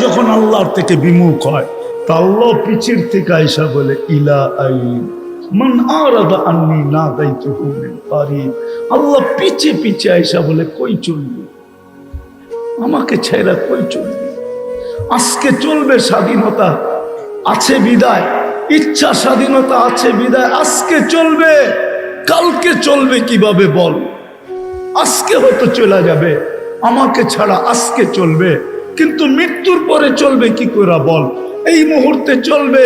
যখন আল্লাহর থেকে বিমুখ হয় তা আল্লাহ পিছের থেকে আইসা বলে ইলা আইন মান আরাদা আন্নি নাদাইতুহু মিন কারিব। আল্লাহ পিছে পিছে আইসা বলে কই চলবি, আমাকে ছেড়া কই চলবি? আজকে চলবে স্বাধীনতা আছে বিদায়, ইচ্ছা স্বাধীনতা আছে বিদায় আজকে চলবে, কালকে চলবে কিভাবে বল? আজকে হয়তো চলে যাবে, আমাকে ছাড়া আজকে চলবে, কিন্তু মৃত্যুর পরে চলবে কি করে বল? এই মুহূর্তে চলবে,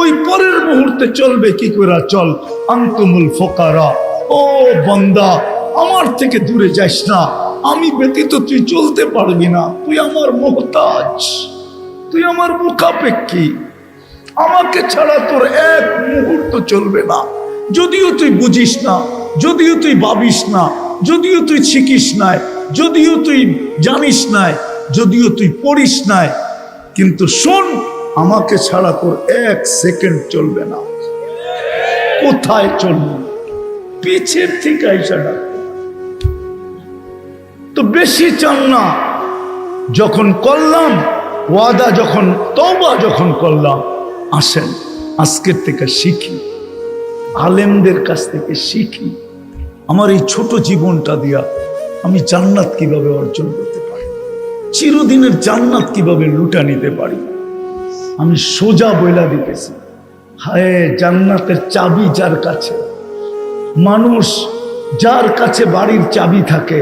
ওই পরের মুহূর্তে চলবে কি করে? চল। আনতুমুল ফুকারা, ও বান্দা আমার থেকে দূরে যাস না, আমি ব্যতীত তুই চলতে পারবি না, তুই আমার মুহতাজ, তুই আমার মুখাপেক্ষী, আমাকে ছাড়া তোর এক মুহূর্ত চলবে না। যদিও তুই বুঝিস না, যদিও তুই ভাবিস না, যদিও তুই শিখিস নাই, যদিও তুই জানিস নাই, যদিও তুই পড়িস নাই, কিন্তু শোন, আমাকে ছাড়া তোর এক সেকেন্ড চলবে না। কোথায় চলবে? পিছের থেকে আইসা ডাকবে। তো বেশি চান না, যখন করলাম ওয়াদা, যখন তওবা যখন করলাম, আসেন আজকের থেকে শিখি, আলেমদের কাছ থেকে শিখি, আমার এই ছোট জীবনটা দিয়া আমি জান্নাত কিভাবে অর্জন করতে পারি, চিরদিনের জান্নাত কিভাবে লুটা নিতে পারি। আমি সোজা বইলা দিতেছি, হায় জান্নাতের চাবি যার কাছে, মানুষ যার কাছে বাড়ির চাবি থাকে,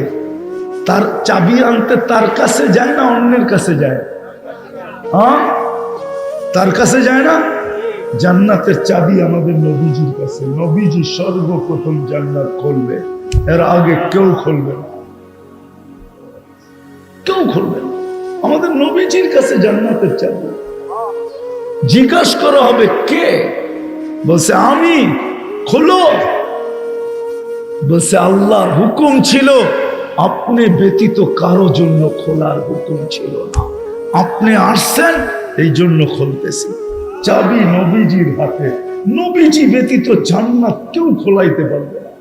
তার চাবি আনতে তার কাছে যায় না অন্যের কাছে যায়? হ্যাঁ, তার কাছে যায় না? জান্নাতের চাবি আমাদের নবীজির কাছে, নবীজি সর্বপ্রথম জান্নাত খুলবে, এর আগে কেউ খুলবে না, কেউ খুলবে না। আমাদের নবীজির কাছে জান্নাতের চাবি। জিজ্ঞাসা করা হবে কে? বলছে আমি। খোলো। বলছে আল্লাহর হুকুম ছিল, আপনি ব্যতীত কারো জন্য খোলার হুকুম ছিল না, আপনি আসছেন এই জন্য খুলতেছি। চাবি নবীজির হাতে, নবীজি ব্যতীত জান্নাত কেউ খোলাইতে পারবে না।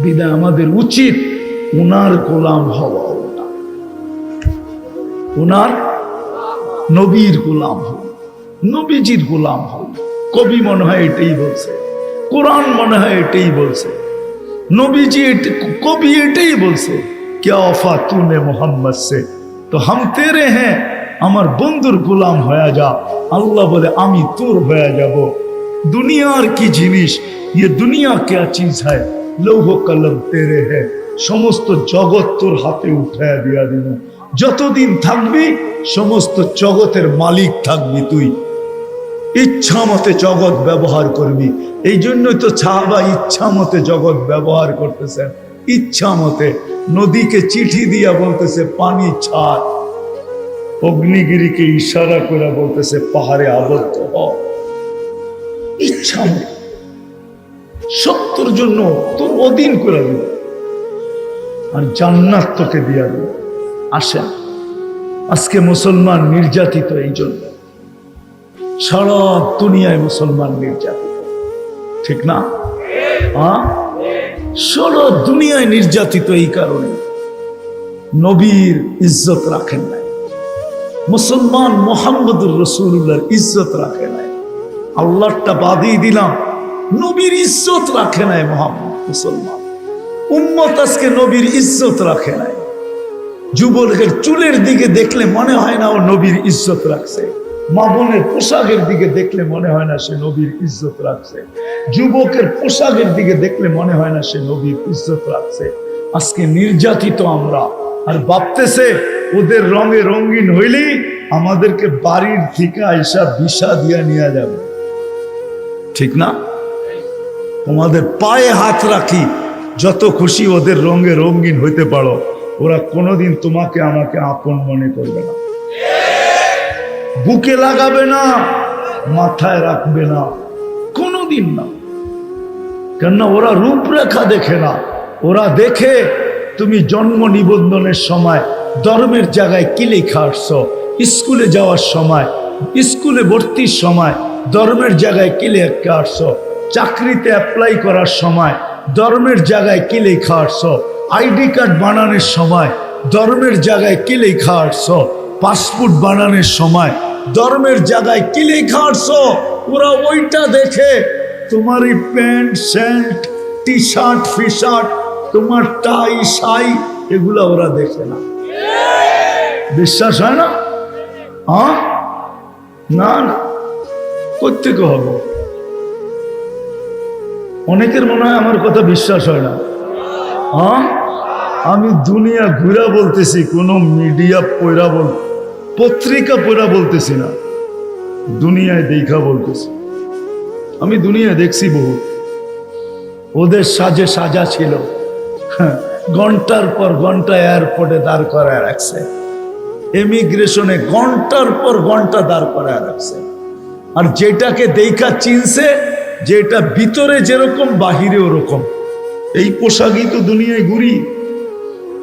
বিদায় আমাদের উচিত উনার গোলাম হওয়া, উনার নবীর গোলাম হওয়া, নবীজির গোলাম হওয়া। কবি মনে হয় এটাই বলছে, কোরআন মনে হয় এটাই বলছে, নবীজি কবি এটাই বলছে, क्या वफा तूने मोहम्मद से तो हम तेरे हैं, আমার বন্ধুর গোলাম হয়ে যা। আল্লাহ বলে আমি তোর হয়ে যাব। দুনিয়ার কি জিনিস, ये दुनिया क्या चीज है, লৌহ কলম তেরে है, সমস্ত জগৎ তোর হাতে উঠায়া দিয়া দিন। যতদিন থাকবি সমস্ত জগতের মালিক থাকবি তুই, ইচ্ছা মতে জগৎ ব্যবহার করবি। এই জন্যই তো সাহাবা ইচ্ছা মতে জগৎ ব্যবহার করতেছেন, ইচ্ছা মতে। নদীকে চিঠি দিয়া বলতেছে পানি ছাড়, অগ্নিগিরিকে ইশারা করে বলতেছে পাহাড়ে আবদ্ধ হ। ইচ্ছা মতে সত্যর জন্য তোর অধীন করে দিল, আর জান্নাত তোকে দিয়া দিল। আসেন, আজকে মুসলমান নির্যাতিত, এই জন্য সারা দুনিয়ায় মুসলমান নির্যাতিত, ঠিক না? হ্যাঁ, সারা দুনিয়ায় নির্যাতিত এই কারণে নবীর ইজ্জত রাখেন নাই, মুসলমান মুহাম্মদুর রাসূলুল্লাহর ইজ্জত রাখে নাই। আল্লাহটা বাদই দিলাম, নবীর ইজ্জত রাখে নাই মুহাম্মদ। মুসলমান উম্মত আজকে নবীর ইজ্জত রাখে নাই। যুবকের চুলের দিকে দেখলে মনে হয় না ও নবীর ইজ্জত রাখছে, মা বোনের পোশাকের দিকে দেখলে মনে হয় না সে নবীর ইজ্জত রাখছে, যুবকের পোশাকের দিকে দেখলে মনে হয় না সে নবীর ইজ্জত রাখছে। আজকে নির্যাতিত আমরা, আর ভাবতেছে ওদের রঙে রঙিন হইলেই আমাদেরকে বাড়ির থেকে আইসা বিষা দিয়া নিয়ে যাবে, ঠিক না? তোমাদের পায়ে হাত রাখি, যত খুশি ওদের রঙে রঙিন হইতে পারো, ওরা কোনোদিন তোমাকে আমাকে আপন মনে করবে না, বুকে লাগাবে না, মাথায় রাখবে না, কোনোদিন না। কেননা ওরা রূপরেখা দেখে না, ওরা দেখে তুমি জন্ম নিবন্ধনের সময় ধর্মের জায়গায় কি লেখা আসছো, স্কুলে যাওয়ার সময়, স্কুলে ভর্তির সময় ধর্মের জায়গায় কি লেখা আসছো, চাকরিতে অ্যাপ্লাই করার সময় ধর্মের জায়গায় কি লেখা আসছো, আইডি কার্ড বানানোর সময় ধর্মের জায়গায় কি লেখা আসছো, পাসপোর্ট বানানোর সময় ধর্মের জায়গায় কি লেখা আসছো, ওরা ওইটা দেখে তোমার এই প্যান্ট শার্ট টি শার্ট ফি শার্ট, তোমার টাই শাই, এগুলা ওরা দেখে না। বিশ্বাস হয় না? হ্যাঁ, না না, কোত্থেকে হবে? অনেকের মনে হয় আমার কথা বিশ্বাস হয় না। হ্যাঁ, আমি দুনিয়া ঘুরা বলতেছি, কোনো মিডিয়া পয়রা পত্রিকা পয়রা বলতেছি না, দুনিয়ায় দেখা বলতেছি। আমি দুনিয়া দেখছি বহু, ওদের সাজে সাজা ছিল, ঘন্টার পর ঘন্টা এয়ারপোর্টে দাঁড় করায় রাখছে, ইমিগ্রেশনে ঘন্টার পর ঘন্টা দাঁড় করায় রাখছে। আর যেটাকে দেখা চিনছে, যেটা ভিতরে যেরকম বাহিরে ওরকম। এই পোশাকই তো দুনিয়ায় ঘুরি,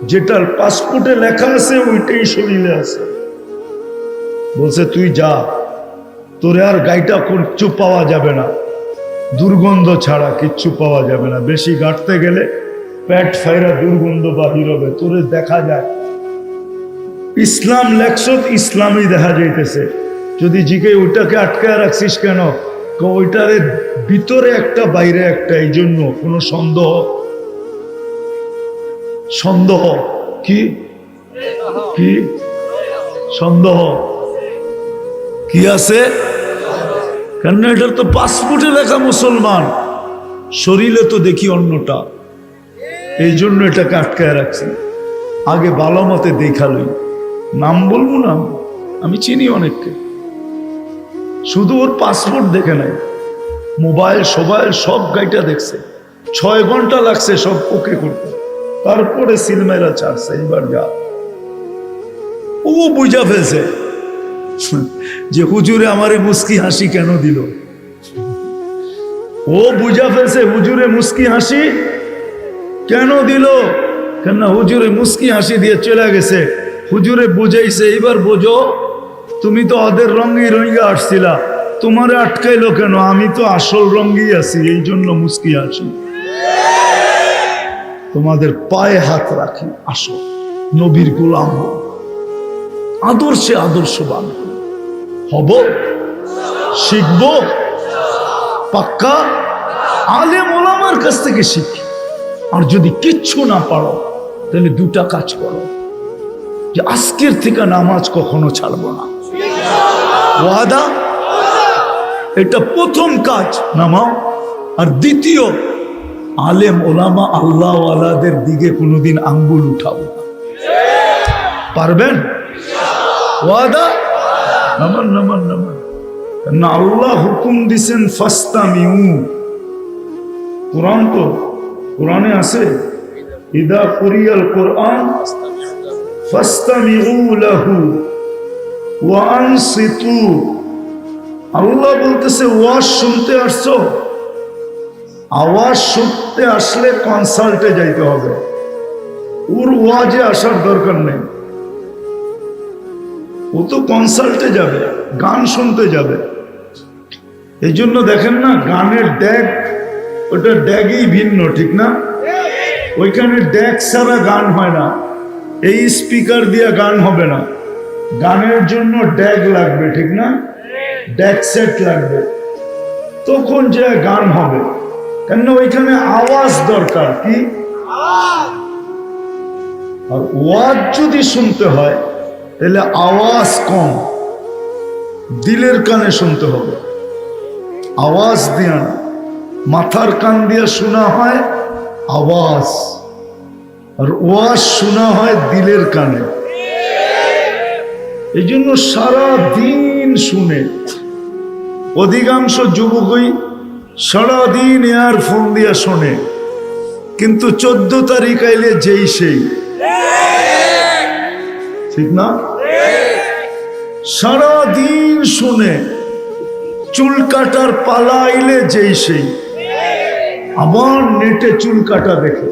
যেটার পাসপোর্টে লেখা আছে ওইটাই শরীরে আছে। বলছে তুই যা, তোরে আর গাইটা কিচ্ছু পাওয়া যাবে না, দুর্গন্ধ ছাড়া কিচ্ছু পাওয়া যাবে না। বেশি গাঁটতে গেলে পেট ফাইরা দুর্গন্ধ বাহির হবে, তোরে দেখা যায়। ইসলাম লেখছত, ইসলামই দেখা যাইতেছে। যদি জিকে ওইটাকে আটকায় রাখছিস কেন, ওইটারে ভিতরে একটা বাইরে একটা, এই জন্য কোনো সন্দেহ সন্দেহ কি কি সন্দেহ কি আছে? কেন এটার তো পাসপোর্টে লেখা মুসলমান, শরীরে তো দেখি অন্যটা, এই জন্য এটাকে আটকায় রাখছি। আগে ভালো মতে দেখালই, নাম বলবো না, আমি চিনি অনেককে, শুধু ওর পাসপোর্ট দেখে নাই, মোবাইল সোবাইল সব গাইটা দেখছে, 6 ঘন্টা লাগছে সব ওকে করতে, তারপরে সিলমেরা ছাড়ছে। এইবার যা, ও বুঝা ফেলছে যে হুজুরে আমারে মুস্কি হাসি কেন দিল। ও বুঝা ফেলছে হুজুরে মুস্কি হাসি কেন দিল, কেন হুজুরে মুস্কি হাসি দিয়ে চলে গেছে। হুজুরে বুঝাইছে, এইবার বোঝো, তুমি তো ওদের রঙে রঙে আসছিলা, তোমারে আটকাইলো কেন? আমি তো আসল রঙেই আছি, এই জন্য মুস্কি হাসি। তোমাদের পায়ে হাত রাখি, আসো নবীর গোলাম হব, আদর্শে আদর্শবান হব, শিখব পাক্কা, আলেম ওলামার কাছ থেকে শিখি। আর যদি কিচ্ছু না পারো, তাহলে 2টা কাজ করো, যে আজকের থেকে নামাজ কখনো ছাড়বো না, ওয়াদা। এটা প্রথম কাজ, নামাও। আর দ্বিতীয়, আলেম ওলামা আল্লাহ ওয়ালাদের দিকে কোনোদিন আঙ্গুল উঠাবো না। পারবেন? ওয়াদা? নামান নামান নামান। না, আল্লাহ হুকুম দিছেন ফাস্তামিউ, কোরআন তো, কোরআনে আছে, ইদা কুরিয়াল কোরআন ফাস্তামিউ লাহু ওয়া আনসিতু। আল্লাহ বলতেছে, ওয়াজ শুনতে আসছো, আওয়াজ শুনতে আসলে কনসার্টে যাইতে হবে, ওর ওয়াজে আসার দরকার নেই। ও তো কনসার্টে যাবে, গান শুনতে যাবে। এই জন্য দেখেন না, গানের ড্যাগ, ওটা ড্যাগই ভিন্ন, ঠিক না? ওইখানে ড্যাগ ছাড়া গান হয় না, এই স্পিকার দিয়ে গান হবে না, গানের জন্য ড্যাগ লাগবে, ঠিক না? ড্যাগ সেট লাগবে, তখন যে গান হবে। কেন? ওইখানে আওয়াজ দরকার, কি? আর ওয়াজ যদি শুনতে হয়, তাহলে আওয়াজ কম, দিলের কানে শুনতে হবে, আওয়াজ দিয়া না। মাথার কান দিয়ে শোনা হয় আওয়াজ, আর ওয়াজ শোনা হয় দিলের কানে। এই জন্য সারা দিন শুনে, অধিকাংশ যুবকই সারাদিন ইয়ারফোন দিয়া শোনে, কিন্তু 14 তারিখ আইলে যেই সেই, ঠিক না? সারাদিন শুনে, চুল কাটার পালা আইলে যেই সেই, আবার নেটে চুল কাটা দেখে,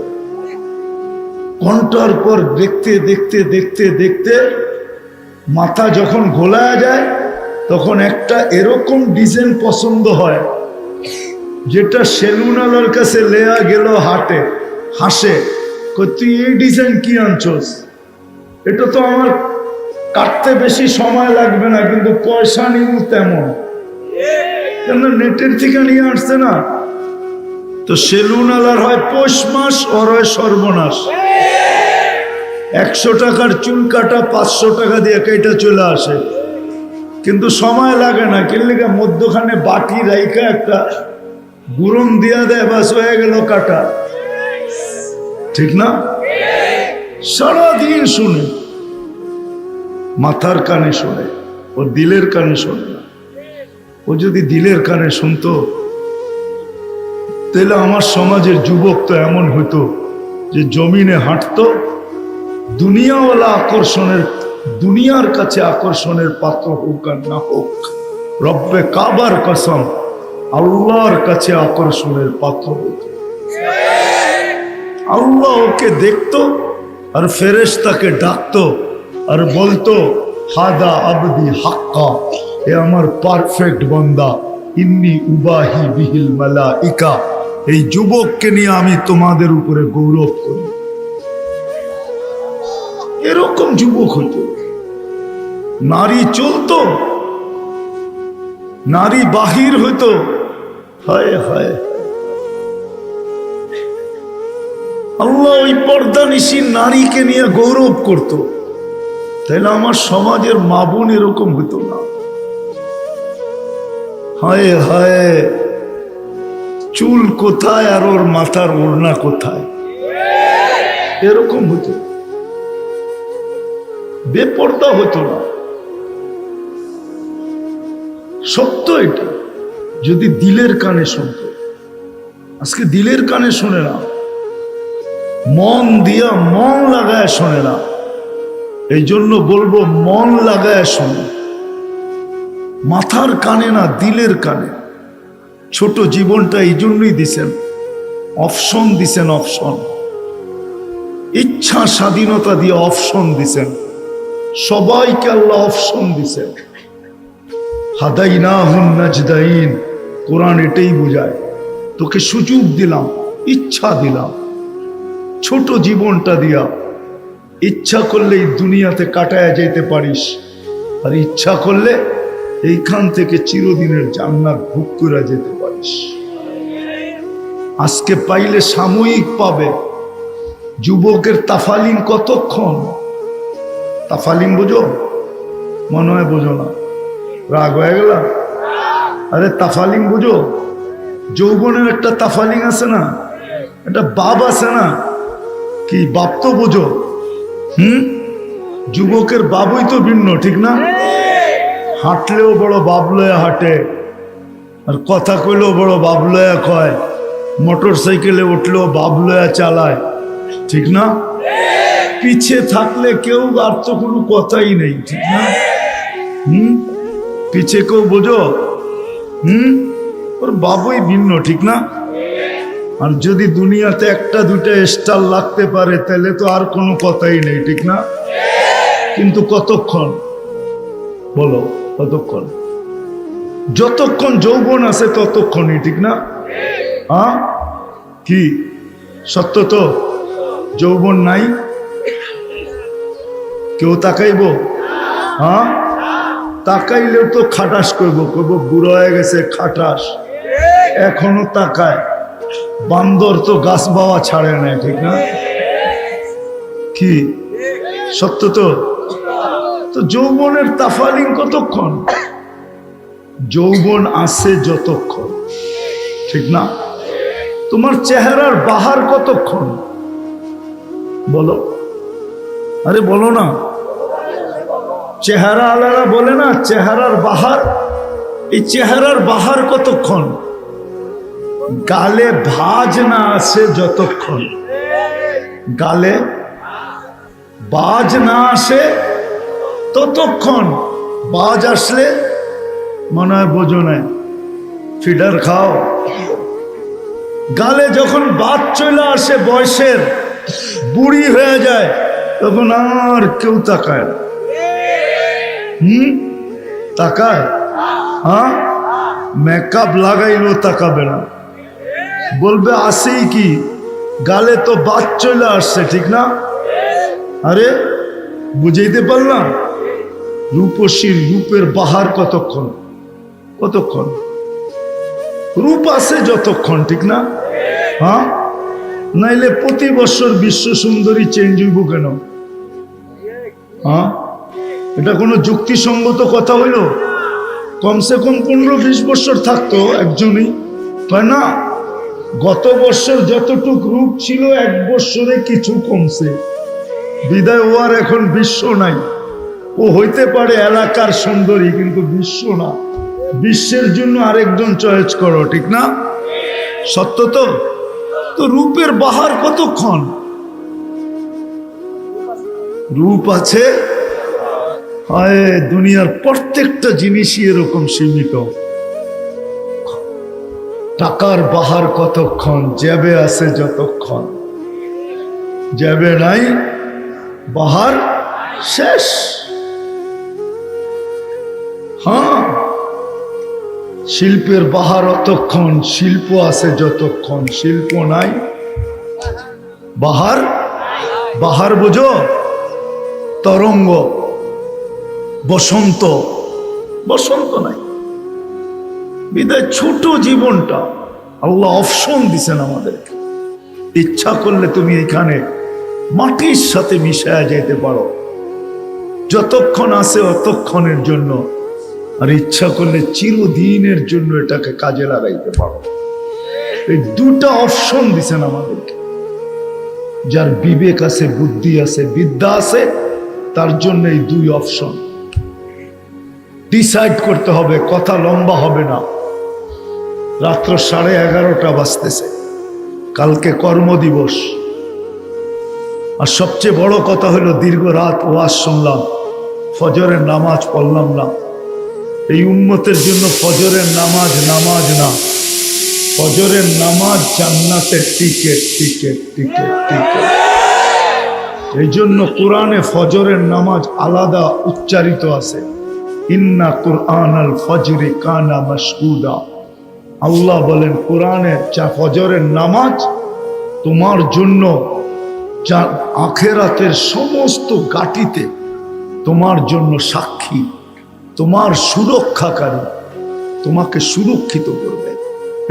ঘন্টার পর দেখতে দেখতে দেখতে দেখতে মাথা যখন ঘোলায় যায়, তখন একটা এরকম ডিজাইন পছন্দ হয়, যেটা সেলুনালার কাছে লেয়া গেল হাটে, হাসে, তুই এই ডিজাইন কি আনছস? এটা তো আমার কাটতে বেশি সময় লাগবে না, কিন্তু পয়সা নিব তেমন। কেন? নেটের থেকে নিয়ে আসছে না তো। সেলুন আলার হয় পৌষ মাস, ওর হয় সর্বনাশ। 100 টাকার চুল কাটা 500 টাকা দিয়ে কেটে চলে আসে, কিন্তু সময় লাগে না। কিনলে মধ্যখানে বাটি রাইখা একটা গুরুম দিয়া দেয়, বাস হয়ে গেল কাটা। ঠিক না? সারাদিন শুনে, মাথার কানে শোনে, ও দিলের কানে শোনে না। ও যদি দিলের কানে শুনতো, তাহলে আমার সমাজের যুবক তো এমন হইতো যে জমিনে হাঁটতো, দুনিয়াওয়ালা আকর্ষণের, দুনিয়ার কাছে আকর্ষণের পাত্র হোক আর না হোক, রব্বে কাবার কসম, আল্লাহর কাছে আকর্ষণের পাত্র হতো। আল্লাহ ওকে দেখতো আর ফেরেশতাকে ডাকতো আর বলতো, হাদা আবদি হাক্কা, এ আমার পারফেক্ট বান্দা, ইন্নী উবাহি বিহিল মালাইকা। এই যুবককে নিয়ে আমি তোমাদের উপরে গৌরব করি। এরকম যুবক হতো। নারী চলতো, নারী বাহির হইতো। হায় হায়, আল্লাহ ওই পর্দানিশী নারীকে নিয়ে গৌরব করত। তাইলে আমার সমাজের মা বোন এরকম হইতো না। হায় হায়, চুল কোথায় আর ওর মাথার ওড়না কোথায়, এরকম হতো। বেপর্দা হতো না। সত্য এটা, যদি দিলের কানে শুনত। আজকে দিলের কানে শোনে না, মন দিয়া মন লাগায় শোনে না। এই জন্য বলবো, মন লাগায় শোনে, মাথার কানে না, দিলের কানে। ছোট জীবনটা এই জন্যই দিছেন, অপশন দিছেন, অপশন, ইচ্ছা স্বাধীনতা দিয়ে অপশন দিছেন। সবাইকে আল্লাহ অপশন দিছেন। হাদাইনাহুন নাজদাইন, কোরআন এটাই বোঝায়। তোকে সুযোগ দিলাম, ইচ্ছা দিলাম, ছোট জীবনটা দিয়া। ইচ্ছা করলে এই দুনিয়াতে কাটায় যেতে পারিস, আর ইচ্ছা করলে এইখান থেকে চিরদিনের জান্নাত ভোগ করে যেতে পারিস। আজকে পাইলে সাময়িক পাবে। যুবকের তাফালিং কতক্ষণ? তাফালিং বোঝো? মনে হয় বোঝো না, রাগ হয়ে গেল। আরে তাফালিং বোঝো? যৌবনের একটা তাফালিং আছে না, একটা বাপ আছে না, কি বাপ তো বোঝো? যুবকের বাবুই তো ভিন্ন, ঠিক না? হাঁটলেও বড় বাপ লয়া হাঁটে, আর কথা কইলেও বড় বাপ লয়া কয়, মোটর সাইকেলে উঠলেও বাপ লয়া চালায়, ঠিক না? পিছে থাকলে কেউ আর তো কোনো কথাই নেই, ঠিক না? পিছে কেউ বোঝো? ওর বাবুই ভিন্ন, ঠিক না? আর যদি দুনিয়াতে একটা দুটা স্টার লাগতে পারে, তাহলে তো আর কোনো কথাই নেই, ঠিক না? কিন্তু কতক্ষণ বলো, কতক্ষণ? যতক্ষণ যৌবন আছে ততক্ষণই, ঠিক না? হ্যাঁ, কি সত্য তো? যৌবন নাই, কেউ তাকাইব? হ্যাঁ, তাকাইলেও তো খাটাস করবো, বুড়ো হয়ে গেছে খাটাস। এখনো তাকায়, বান্দর তো গাছ বাওয়া ছাড়ে না, ঠিক না? কি সত্য তো? তো যৌবনের তাফালিং কতক্ষণ? যৌবন আছে যতক্ষণ, ঠিক না? তোমার চেহারার বাহার কতক্ষণ বলো? আরে বলো না। চেহারা আলারা বলে না, চেহারার বাহার। এই চেহারার বাহার কতক্ষণ? গালে ভাঁজ না আসে যতক্ষণ, গালে বাজ না আসে ততক্ষণ। বাজ আসলে মনে হয় বোঝো না, ফিডার খাও। গালে যখন বাজ চলে আসে, বয়সের বুড়ি হয়ে যায়, তখন আর কেউ তাকায় না। তাকায়? হ্যাঁ, মেকআপ লাগাইলেও তাকাবে না, বলবে আসেই কি, গালে তো বাদ চলে আসছে, ঠিক না? আরে বুঝাইতে পারলাম? রূপসীর রূপের বাহার কতক্ষণ? কতক্ষণ? রূপ আছে যতক্ষণ, ঠিক না? হ্যাঁ, নাইলে প্রতি বছর বিশ্ব সুন্দরী চেঞ্জ হইব কেন? হ্যাঁ, এটা কোনো যুক্তিসঙ্গত কথা হইল? কমসে কম 15-20 বছর থাকতো একজনই, তাই না? গত বছর যতটুক রূপ ছিল এক বছরে কিছু কমছে, বিদায় ও আর এখন বিশ্ব নাই। ও হইতে পারে এলাকার সুন্দরী, কিন্তু বিশ্ব না। বিশ্বের জন্য আরেকজন চয়েস করো, ঠিক না? সত্য তো? তো রূপের বাহার কতক্ষণ? রূপ আছে, হায় দুনিয়ার প্রত্যেকটা জিনিসই এরকম সীমিত। টাকার বাহার কতক্ষণ? জ্যাবে আছে যতক্ষণ, জ্যাবে নাই বাহার শেষ। হ্যাঁ, শিল্পের বাহার অতক্ষণ, শিল্প আছে যতক্ষণ, শিল্প নাই বাহার। বাহার বুঝো? তরঙ্গ, বসন্ত, বসন্ত নাই। বিদায় ছোট জীবনটা আল্লাহ অপশন দিছেন আমাদেরকে। ইচ্ছা করলে তুমি এখানে মাটির সাথে মিশায়া যেতে পারো, যতক্ষণ আছে অতক্ষণের জন্য, আর ইচ্ছা করলে চিরদিনের জন্য এটাকে কাজে লাগাইতে পারো। এই দুটা অপশন দিছেন আমাদেরকে। যার বিবেক আছে, বুদ্ধি আছে, বিদ্যা আছে, তার জন্য এই দুই অপশন ডিসাইড করতে হবে। কথা লম্বা হবে না। রাত্র 11:30 বাজতেছে, কালকে কর্মদিবস। আর সবচেয়ে বড় কথা হলো দীর্ঘ রাত ওয়াজ শুনলাম, ফজরের নামাজ পড়লাম না। এই উম্মতের জন্য ফজরের নামাজ নামাজ না, ফজরের নামাজ জান্নাতের টিকেট, টিকেট, টিকেট, টিকেট। এই জন্য কোরআনে ফজরের নামাজ আলাদা উচ্চারিত আছে, ইন্না কুরআনাল ফজরি কানা মাশহুদা। আল্লাহ বলেন কোরআনে ফজরের নামাজ তোমার জন্য আখেরাতের সমস্ত ঘাটিতে তোমার জন্য সাক্ষী, তোমার সুরক্ষাকারী, তোমাকে সুরক্ষিত করবে।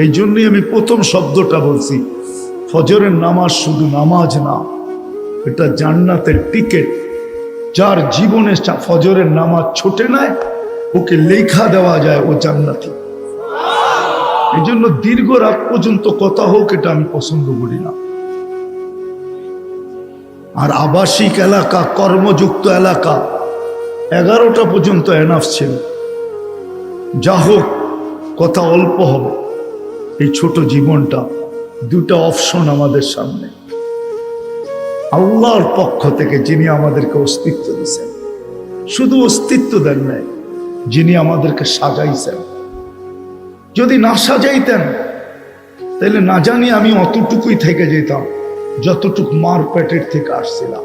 এই জন্যই আমি প্রথম শব্দটা বলছি, ফজরের নামাজ শুধু নামাজ না, এটা জান্নাতের টিকেট। যার জীবনে ফজরের নামাজ ছোটে নাই, ওকে লেখা দেওয়া যায় ও জান্নাতি। এই জন্য দীর্ঘ রাত পর্যন্ত কথা হোক, এটা আমি পছন্দ করি না। আর আবাসিক এলাকা, কর্মযুক্ত এলাকা 11টা পর্যন্ত এনাফ ছিল। যা হোক, কথা অল্প হবে। এই ছোট জীবনটা, দুটা অপশন আমাদের সামনে। আল্লাহর পক্ষ থেকে যিনি আমাদেরকে অস্তিত্ব দিয়েছেন, শুধু অস্তিত্ব দেন নাই, যিনি আমাদেরকে সাজাইছেন। যদি না সাজাইতেন তাহলে না জানি আমি অতটুকুই থেকে যেতাম যতটুক মার পেটের থেকে আসছিলাম।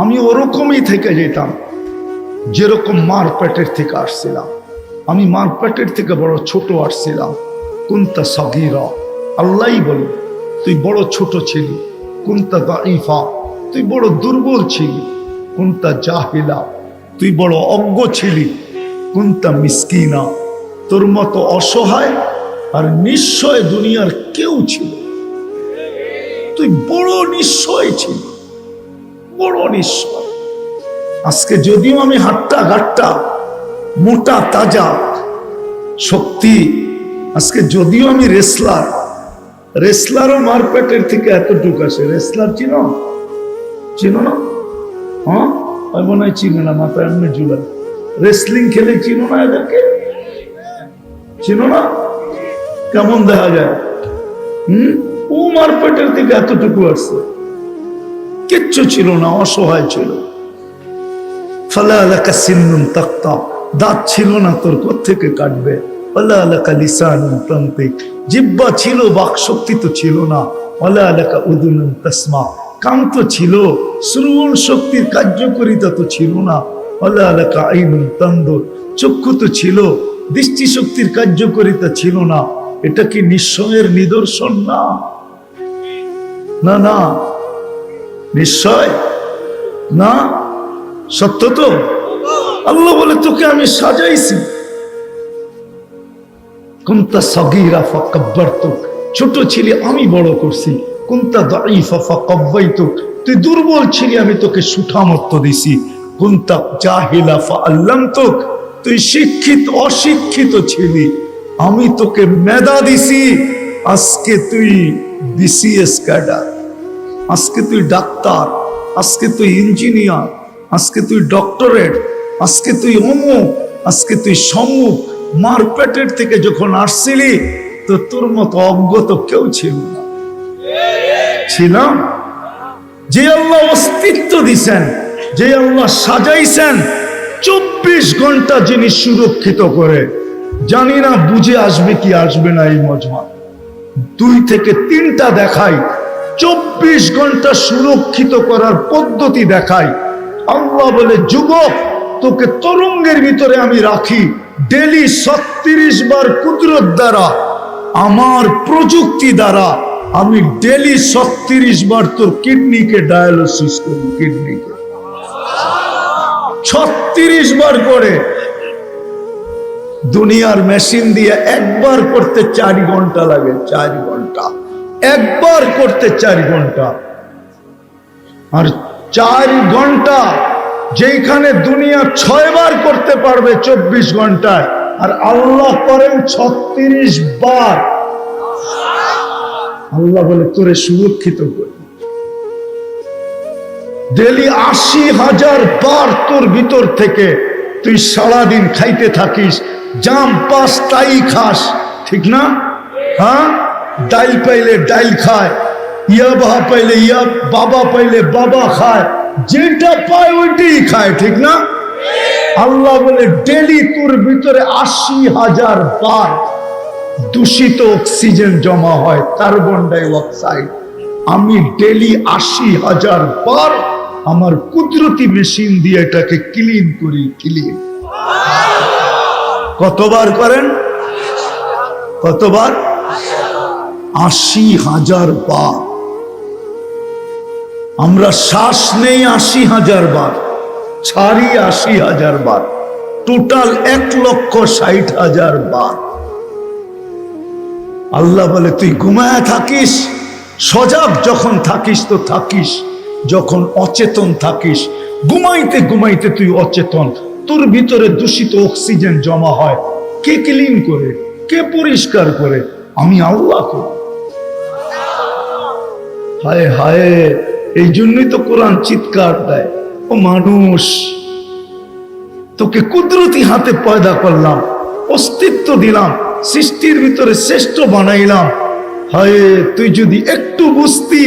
আমি ওরকমই থেকে যেতাম যেরকম মার পেটের থেকে আসছিলাম। আমি মার পেটের থেকে বড় ছোট আসছিলাম। কুনতা সাগীরা, আল্লাহই বলে তুই বড় ছোট ছিলি। কুনতা দাঈফা, তুই বড় দুর্বল ছিলি। কুনতা জাহিলা, তুই বড় অজ্ঞ ছিলি। কুনতা মিসকিনা, তোর মতো অসহায় আর নিশ্চয় দুনিয়ার কেউ ছিল। তুই বড় নিশ্চয় ছিল, বড় নিশ্চয়। আজকে যদিও আমি হাট্টা ঘাট্টা, মোটা তাজা, শক্তি, আজকে যদিও আমি রেসলার, রেসলারও মারপেটের থেকে এতটুকু আসে। রেসলার চিনো? চিনো না? হ্যাঁ, মনে হয় চিনে না, মাথায় এমনি জুলাই। রেসলিং খেলে চিনো না এদেরকে? চিনো না? কেমন দেখা যায়? ও মারপেটের থেকে এতটুকু আসছে, কিচ্ছু ছিল না, অসহায় ছিল। ফালা লাকা সিন্নুন তাক্তা, দাঁত ছিল না তোর, কোত্থেকে কাটবে? ওয়ালা লাকা লিসানুন তানতিক, জিহ্বা ছিল, বাক শক্তি তো ছিল না। ওয়ালা লাকা উযুনুন তাসমা, কান তো ছিল, শ্রবণ শক্তির কার্যকারিতা তো ছিল না। ওয়ালা লাকা আইনুন তানদুর, চক্ষু তো ছিল, দৃষ্টি শক্তির কার্যকারিতা ছিল না। এটা কি নিশ্চয়ের নিদর্শন? না, না, না, নিশ্চয় না, সত্য তো। আল্লাহ বলে তোকে আমি সাজাইছি। কুনতা সগীরা ফাকাব্বারতুক, ছোট ছিলি আমি বড় করছি। কুনতা দাঈফা ফাকাব্বাইতুক, তুই দুর্বল ছিলি আমি তোকে সুঠামত্ব দিছি। কুনতা জাহিলা ফাআল্লামতুক, তুই শিক্ষিত অশিক্ষিত ছিলি আমি তোকে মেধা দিছি। আজকে তুই বিসিএস ক্যাডার, আজকে তুই ডাক্তার, আজকে তুই ইঞ্জিনিয়ার, আজকে তুই ডক্টরেট, আজকে তুই অমুক, আজকে তুই সমুক। মার পেটের থেকে যখন আসছিলি তো তোর মতো অজ্ঞত কেউ ছিল না। ছিলাম যে আল্লাহ অস্তিত্ব দিছেন, যে আল্লাহ সাজাইছেন 24 ঘন্টা যিনি সুরক্ষিত করে। জানি না বুঝে আসবে কি আসবে না এই মজমা। 2 থেকে 3টা দেখাই, 24 ঘন্টা সুরক্ষিত করার পদ্ধতি দেখাই। আল্লাহ বলে যুবক তোকে তরঙ্গের ভিতরে আমি রাখি, ডেলি 36 বার কুদরত দ্বারা আমার প্রযুক্তি দ্বারা আমি ডেলি 36 বার তোর কিডনিকে ডায়ালিসিস করি। কিডনিকে 36 বার করে। দুনিয়ার মেশিন দিয়ে একবার করতে 4 ঘন্টা লাগে, 4 ঘন্টা একবার করতে 4 ঘন্টা। আর 4 ঘন্টা যেখানে দুনিয়া 6 বার করতে পারবে 24 ঘন্টায়, আর আল্লাহ করেন 36 বার। আল্লাহ বলে তোরে সুরক্ষিত করি। ডেলি 80,000 বার তোর ভিতর থেকে তুই সারাদিন খাইতে থাকিস, জাম পাস তাই খাস, ঠিক না? হ্যাঁ, ডাইল পাইলে ডাইল খায়, ইয়া বাবা পাইলে ইয়া, বাবা পাইলে বাবা খায়, যেটা পায় ওইটাই খায়, ঠিক না? আল্লাহ বলে ডেলি তোর ভিতরে 80,000 বার দূষিত অক্সিজেন জমা হয়, কার্বন ডাই অক্সাইড। আমি ডেলি 80,000 বার আমার কুদরতি মেশিন দিয়ে এটাকে ক্লিন করি। ক্লিন কতবার করেন? কতবার? 80,000 বার। আমরা শ্বাস নেই 80,000 বার, ছাড়ি 80,000 বার, টোটাল 1,60,000 বার। আল্লাহ বলে তুই ঘুমায় থাকিস, সজাগ যখন থাকিস তো থাকিস, যখন অচেতন থাকিস, ঘুমাইতে ঘুমাইতে তুই অচেতন, তোর ভিতরে দূষিত অক্সিজেন জমা হয়। কে ক্লিন করে? কে পরিষ্কার করে? আমি আল্লাহ করি। হায় হায়, এই জন্যই তো কোরআন চিৎকার দেয়, ও মানুষ তোকে কুদরতি হাতে পয়দা করলাম, অস্তিত্ব দিলাম, সৃষ্টির ভিতরে শ্রেষ্ঠ বানাইলাম। হায়, তুই যদি একটু বুঝতি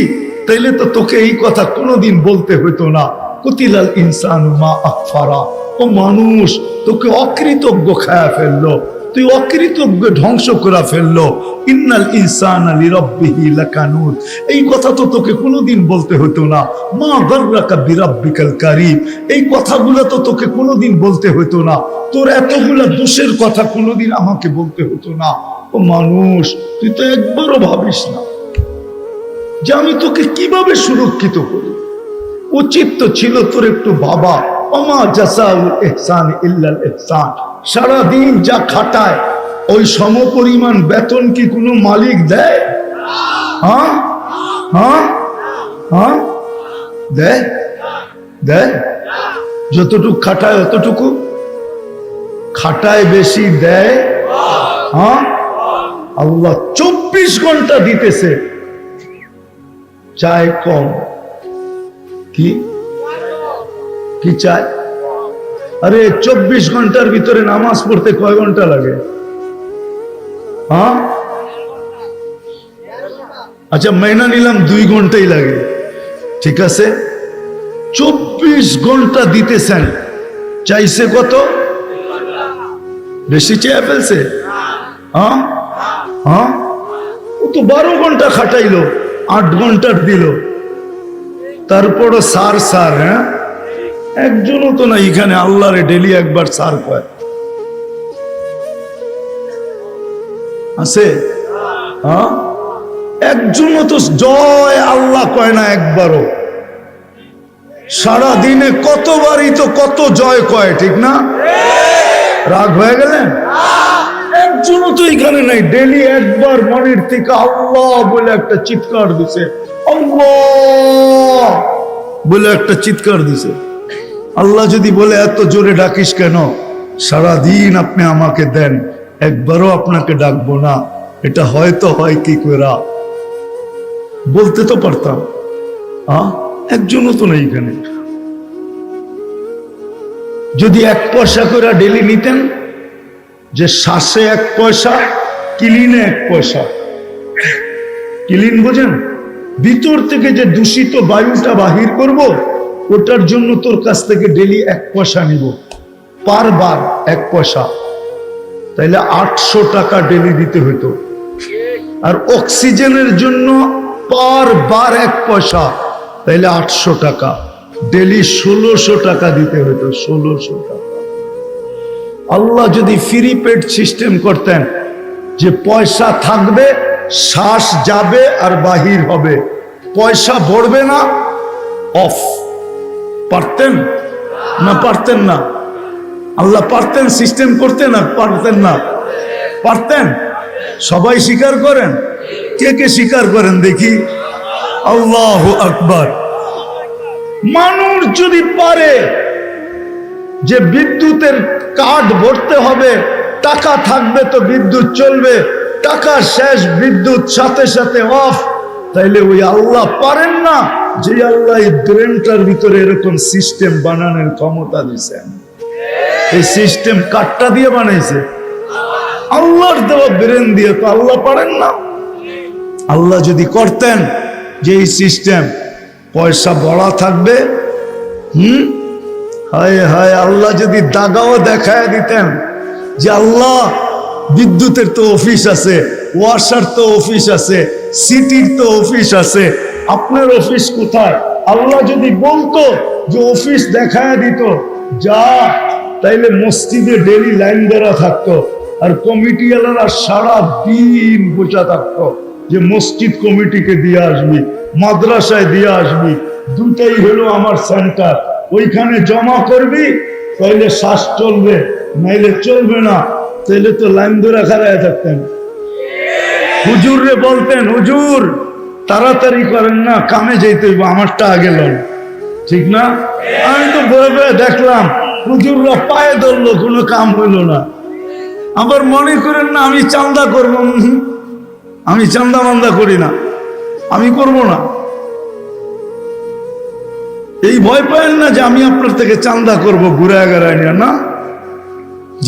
তাইলে তো তোকে এই কথা কোনোদিন বলতে হইতো না। কুতিলাল ইনসানু মা আকফারা, ও মানুষ তোকে অকৃতজ্ঞ খায়া ফেললো, তুই অকৃতজ্ঞ ধ্বংস করে ফেললো। ইন্নাল ইনসানা লিরাব্বিহি লাকানুত, এই কথা তো তোকে কোনোদিন বলতে হতো না। মা গাররাকা বিরাব্বিকাল কারীম, এই কথাগুলো তো তোকে কোনোদিন বলতে হতো না। তোর এতগুলা দোষের কথা কোনোদিন আমাকে বলতে হতো না। ও মানুষ, তুই তো একবারও ভাবিস না যে আমি তোকে কিভাবে সুরক্ষিত করি। উচিত তো ছিল তোর একটু ভাবা, ওমা জাযাউল ইহসান ইল্লাল ইহসান। সারাদিন যা খাটায় ওই সমপরিমাণ বেতন কি কোনো মালিক দেয়? হ্যাঁ হ্যাঁ হ্যাঁ, দেয়? দেয়? যতটুকু খাটায় অতটুকু খাটায়, বেশি দেয়? হ্যাঁ, আল্লাহ 24 ঘন্টা দিতেছে, চায় কম। কি কি চায়? আরে 24 ঘন্টার ভিতরে নামাজ পড়তে কয় ঘন্টা লাগে? হ্যাঁ, আচ্ছা মাইনা নিলাম 2 ঘন্টাই লাগে, ঠিক আছে। 24 ঘন্টা দিতেছেন, চাইছে কত? বেশি চেয়ে ফেলছে? হ্যাঁ হ্যাঁ, ও তো 12 ঘন্টা খাটাইলো, 8 ঘন্টার দিল, তারপরও সার সার। হ্যাঁ, একজনও তো না এখানে আল্লাহরে ডেলি একবার সার কয়, আছে? হ্যাঁ, একজনও তো জয় আল্লাহ কয় না একবারও। সারা দিনে কতবারই তো কত জয় কয়, ঠিক না? রাগ হয়ে গেলেন? একজনও তো এখানে নাই ডেলি একবার মনের থেকে আল্লাহ বলে একটা চিৎকার দিছে, আল্লাহ বলে একটা চিৎকার দিছে। আল্লাহ যদি বলে এত জোরে ডাকিস কেন, সারাদিন আপনি আমাকে দেন, একবারও আপনাকে ডাকবো না, এটা হয়তো হয় কি করে বলতে তো পারতাম। একজনও তো নেই এখানে। যদি 1 পয়সা করে ডেলি নিতেন, যে শ্বাসে 1 পয়সা, কিলিনে 1 পয়সা। কিলিন বোঝেন? ভিতর থেকে যে দূষিত বায়ুটা বাহির করব, ওটার জন্য তোর কাছ থেকে ডেলি 1 পয়সা নিব, পারবার 1 পয়সা, তাইলে 800 টাকা ডেলি দিতে হতো। আর অক্সিজেনের জন্য পারবার 1 পয়সা, তাইলে 800 টাকা, ডেলি 1600 টাকা দিতে হতো, 1600 টাকা। আল্লাহ যদি ফ্রি পেড সিস্টেম করতেন, যে পয়সা থাকবে, শ্বাস যাবে আর বাহির হবে, পয়সা ভরবে না, অফ, পারতেন না? পারতেন না? আল্লাহ পারতেন সিস্টেম করতে, না পারতেন না? পারতেন। সবাই স্বীকার করেন, কে কে স্বীকার করেন দেখি? আল্লাহু আকবার। মানুষ যদি পারে যে বিদ্যুতের কার্ড ভরতে হবে, টাকা থাকবে তো বিদ্যুৎ চলবে, টাকা শেষ বিদ্যুৎ সাথে সাথে অফ, তাইলে ওই আল্লাহ পারেন না যে আল্লাহ এই ব্রেনটার ভিতরে এরকম সিস্টেম বানানোর ক্ষমতা দিয়েছেন? এই সিস্টেম কাঠটা দিয়ে বানাইছে, আল্লাহর দেওয়া ব্রেন দিয়ে, তো আল্লাহ পারেন না? আল্লাহ যদি করতেন যে এই সিস্টেম, পয়সা বড়া থাকবে, হায় হায়, আল্লাহ যদি দাগাও দেখায় দিতেন যে আল্লাহ বিদ্যুতের তো অফিস আছে, ওয়াসার তো অফিস আছে, সিটির তো অফিস আছে, আপনার অফিস কোথায়? আল্লাহ যদি বলতো যে অফিস দেখায় দিত, যা, তাইলে মসজিদে ডেলি লাইন দেওয়া থাকতো, আর কমিটিওয়ালারা সারা দিন বসে থাকতো যে মসজিদ কমিটিকে দিয়ে আসবি, মাদ্রাসায় দিয়ে আসবি, দুটাই হলো আমার সেন্টার, ওইখানে জমা করবি, তাইলে শ্বাস চলবে, নাইলে চলবে না। তাইলে তো লাইন ধরে খাড়ায় থাকতেন। হুজুর রে বলতেন, হুজুর তাড়াতাড়ি করেন না, কামে যেতে হইব, আমারটা আগে লন, ঠিক না? আমি তো বয়ে বয়ে দেখলাম হুজুররা পায়ে ধরলো, কোনো কাম হইল না। আবার মনে করেন না আমি চান্দা করব, আমি চান্দা মান্দা করি না, আমি করব না। এই ভয় পায়েন না যে আমি আপনার থেকে চান্দা করব ঘুরায় গড়ায় নিয়ে, না।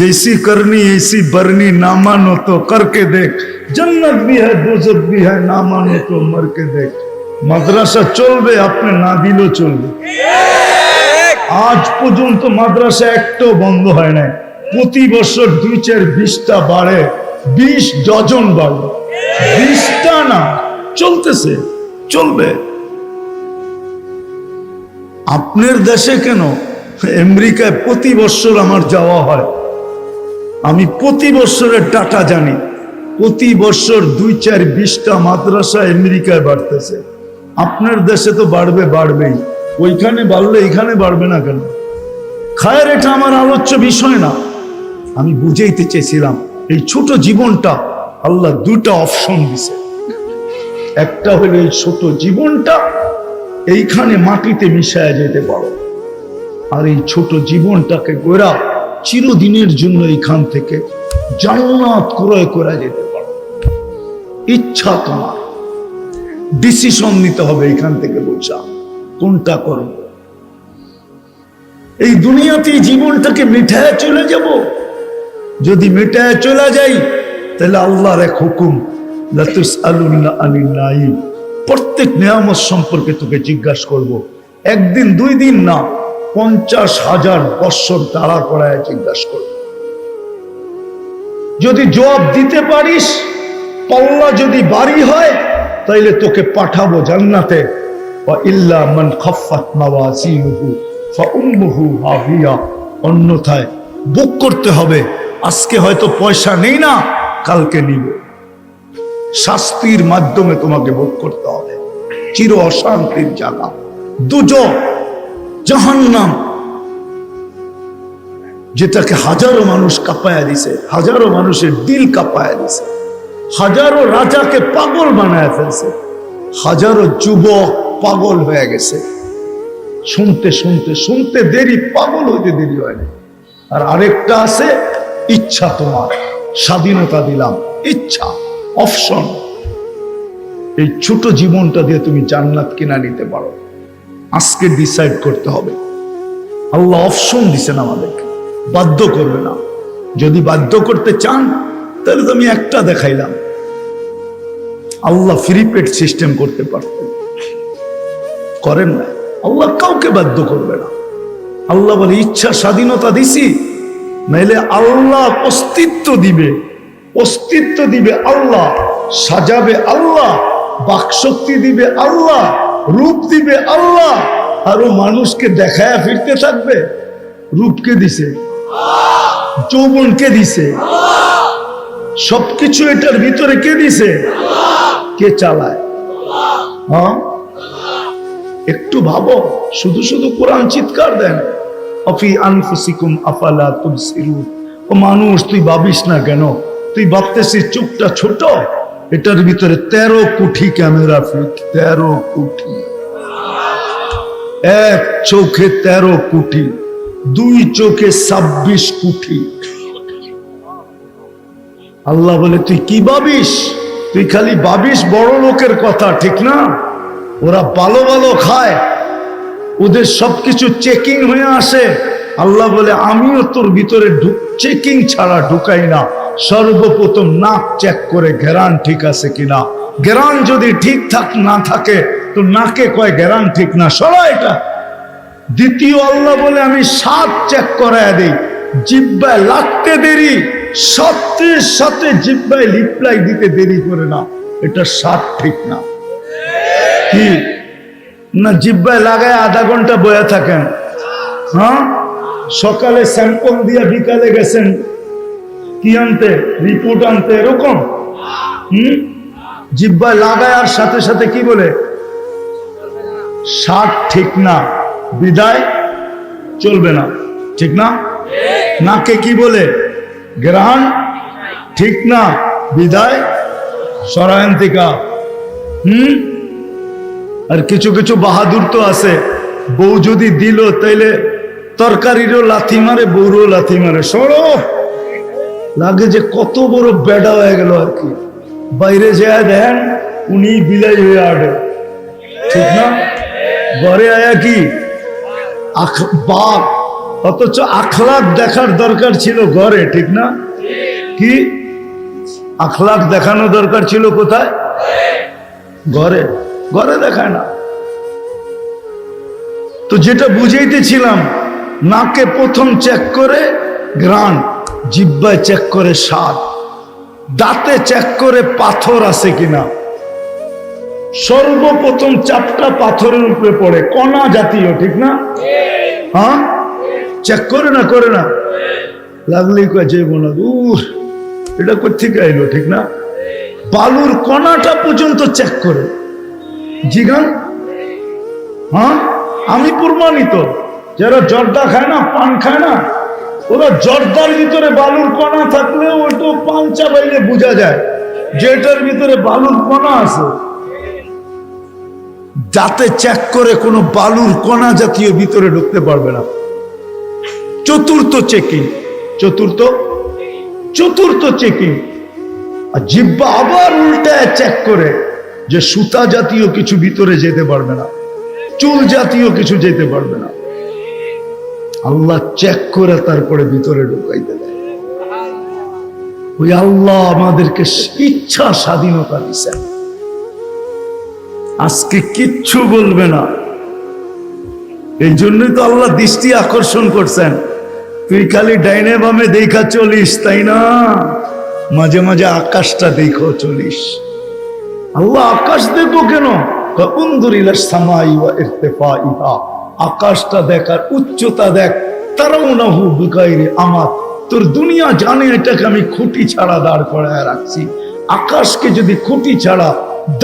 जैसी करनी ऐसी बरनी, ना मानो तो करके देख, जन्नत भी है दोजख भी है, ना मानो तो मर के देख। মাদ্রাসা চলবে, আপনি না দিলেও চলবে। আজ পর্যন্ত মাদ্রাসা একটাও বন্ধ হয় না, প্রতি বছর 2-4-20টা বাড়ে, 20 ডজন বাড়ে, 20টা না, চলতেছে, চলবে। আপনার দেশে কেন, আমেরিকায় প্রতি বছর আমার যাওয়া হয়, আমি প্রতি বছরের ডাটা জানি, প্রতি বছর 2-4-20টা মাদ্রাসা আমেরিকায় বাড়তেছে। আপনার দেশে তো বাড়বে, বাড়বেই, ওইখানে বাড়লে এখানে বাড়বে না কেন? খায়ের, এটা আমার আলোচ্য বিষয় না। আমি বুঝাইতে চেয়েছিলাম এই ছোট জীবনটা আল্লাহ 2টা অপশন দিছে। একটা হলো এই ছোট জীবনটা এইখানে মাটিতে মিশায় যেতে পারো, আর এই ছোট জীবনটাকে গোড়া চিরদিনের জন্য এইখান থেকে জান্নাত ক্রয় করা যেতে পারো। ইচ্ছা তোমার, ডিসিশন নিতে হবে এখান থেকে বোঝা কোনটা করব। এই দুনিয়াতে জীবনটাকে মিটায় চলে যাব, যদি মিটায় চলে যাই তাহলে আল্লাহর এক হুকুম, লা তুসআলুনা আনিন নাঈম, প্রত্যেক নিয়ামত সম্পর্কে তোকে জিজ্ঞাসা করব। 1 দিন 2 দিন না, 50,000 বৎসর দাঁড়া করায় জিজ্ঞাসা করব। যদি জবাব দিতে পারিস, পাল্লা যদি ভারী হয়, তাইলে তোকে পাঠাবো জান্নাতে। ওয়া ইল্লা মান খাফফাত মাওয়াজিনুহু ফাউম্মুহু হাবিয়া, অন্যথায় বুক করতে হবে, আজকে হয়তো পয়সা নেই না, কালকে নিব। শাস্তির মাধ্যমে তোমাকে ভোগ করতে হবে, চির অশান্তির জায়গা দুজক। জাহান্নাম, যেটাকে হাজারো মানুষ কাঁপায়া দিছে, হাজারো মানুষের দিল কাঁপায়া দিছে, হাজারো রাজাকে পাগল বানায় ফেলছে, হাজারো যুবক পাগল হয়ে গেছে। শুনতে শুনতে শুনতে দেরি, পাগল হইতে দেরি হয় না। আর আরেকটা আছে ইচ্ছা, তোমার স্বাধীনতা দিলাম, ইচ্ছা, অপশন। এই ছোট জীবনটা দিয়ে তুমি জান্নাত কিনা নিতে পারো। আজকে ডিসাইড করতে হবে। আল্লাহ অপশন দিছেন আমাদেরকে, বাধ্য করবে না। যদি বাধ্য করতে চান তাহলে তো আমি একটা দেখাইলাম। আল্লাহ ফ্রি পেড সিস্টেম করতে পারতেন, করেন না। আল্লাহ কাউকে বাধ্য করবে না। আল্লাহ বলে ইচ্ছা স্বাধীনতা দিছি, নাইলে আল্লাহ অস্তিত্ব দিবে, অস্তিত্ব দিবে আল্লাহ, সাজাবে আল্লাহ, বাকশক্তি দিবে আল্লাহ, রূপ দিবে আল্লাহ, আরো মানুষকে দেখায়া ফিরতে থাকবে। রূপকে দিছে, যৌবনকে দিছে, সবকিছু এটার ভিতরে কে দিছে? কে চালায়? হ্যাঁ, একটু ভাবো। শুধু শুধু কোরআন চিৎকার দেন, আফি আনফুসিকুম আফালা তুবসিরুন। ও মানুষ, তুই ভাবিস না কেন? তুই ভাবতেছিস চোখটা ছোট, এটার ভিতরে 13 কোটি ক্যামেরা ফিট। 13 কোটি, এক চোখে 13 কোটি, দুই চোখে 26 কোটি। আল্লাহ বলে তুই কি ভাবিস? তুই খালি ভাবিস বড় লোকের কথা, ঠিক না? ওরা ভালো ভালো খায়, ওদের সবকিছু চেকিং হয়ে আসে। আল্লাহ বলে আমিও তোর ভিতরে চেকিং ছাড়া ঢুকাই না। সর্বপ্রথম নাক চেক করে ঘেরান ঠিক আছে কিনা। ঘেরান যদি ঠিক না থাকে তো নাকে কয় ঘেরান ঠিক না, সরা এটা। দ্বিতীয় আল্লাহ বলে আমি স্বাদ চেক করায় দেই। জিহ্বায় লাগতে দেরি, সাথে সাথে জিহ্বায় লিপলাই দিতে দেরি করে না, এটা স্বাদ ঠিক না। কি না, জিহ্বায় লাগায় আধা ঘন্টা বয়ে থাকেন। হ্যাঁ, সকালে স্যাম্পল দিয়ে বিকালে গেছেন কি আনতে, রিপোর্ট আনতে, এরকম। জিহ্বায় লাগায় আর সাথে সাথে কি বলে? স্বাদ ঠিক না, বিদায় চলবে না, ঠিক না? নাকে কি বলে? গ্রহণ ঠিক না, বিদায় সরায়ন্তিকা। আর কিছু কিছু বাহাদুর তো আছে, বউ যদি দিল তাইলে তরকারিরও লাথি মারে, বউরও লাথি মারে। সরো, লাগে যে কত বড় বেডা হয়ে গেল আর কি। বাইরে যায় দেন উনি বিলাই হয়ে আডে, ঠিক না? ঘরে আয়া কি বাপ, অথচ আখলাক দেখার দরকার ছিল ঘরে, ঠিক না? কি আখলাক দেখানো দরকার ছিল কোথায়? ঘরে। ঘরে দেখায় না। তো যেটা বুঝাইতেছিলাম, নাকে প্রথম চেক করে ঘ্রাণ, জিহ্বায় চেক করে স্বাদ, দাঁতে চেক করে পাথর আছে কিনা। সর্বপ্রথম চাপটা পাথরের উপরে পড়ে, কণা জাতীয়, ঠিক না? হ্যাঁ, চেক করে না, করে না? লাগলেই কয় যে বোনা দূর, এটা কোথেকে আইলো, ঠিক না? বালুর কণাটা পর্যন্ত চেক করে। জিগান, হ্যাঁ, আমি প্রমাণিত। যারা জর্দা খায় না, পান খায় না, ওরা জর্দার ভিতরে বালুর কণা থাকলেও ওইটা পান চাবাইলে বোঝা যায় যে এটার ভিতরে বালুর কণা আছে। যাতে চেক করে কোনো বালুর কণা জাতীয় ভিতরে ঢুকতে পারবে না। চতুর্থ চেকিং, চতুর্থ চেকিং। আর জিহ্বা আবার উল্টায় চেক করে যে সুতা জাতীয় কিছু ভিতরে যেতে পারবে না, চুল জাতীয় কিছু যেতে পারবে না। আল্লাহ চেক করে তারপরে ভিতরে ঢুকাইতে দেয়। ওই আল্লাহ আমাদেরকে ইচ্ছা স্বাধীনতা দিচ্ছেন। আজকে কিচ্ছু বলবে না। এই জন্যই তো আল্লাহ দৃষ্টি আকর্ষণ করছেন। তুই খালি ডাইনে বামে দেখা চলিস, তাই না? মাঝে মাঝে আকাশটা দেখো চলিস। আল্লাহ আকাশ দেখবো কেন? আকাশটা দেখার উচ্চতা দেখ। তারাউনাহু বিগাইরি আমাত। তোর দুনিয়া জানে এটাকে আমি খুঁটি ছাড়া দাঁড় করায় রাখছি। আকাশকে যদি খুঁটি ছাড়া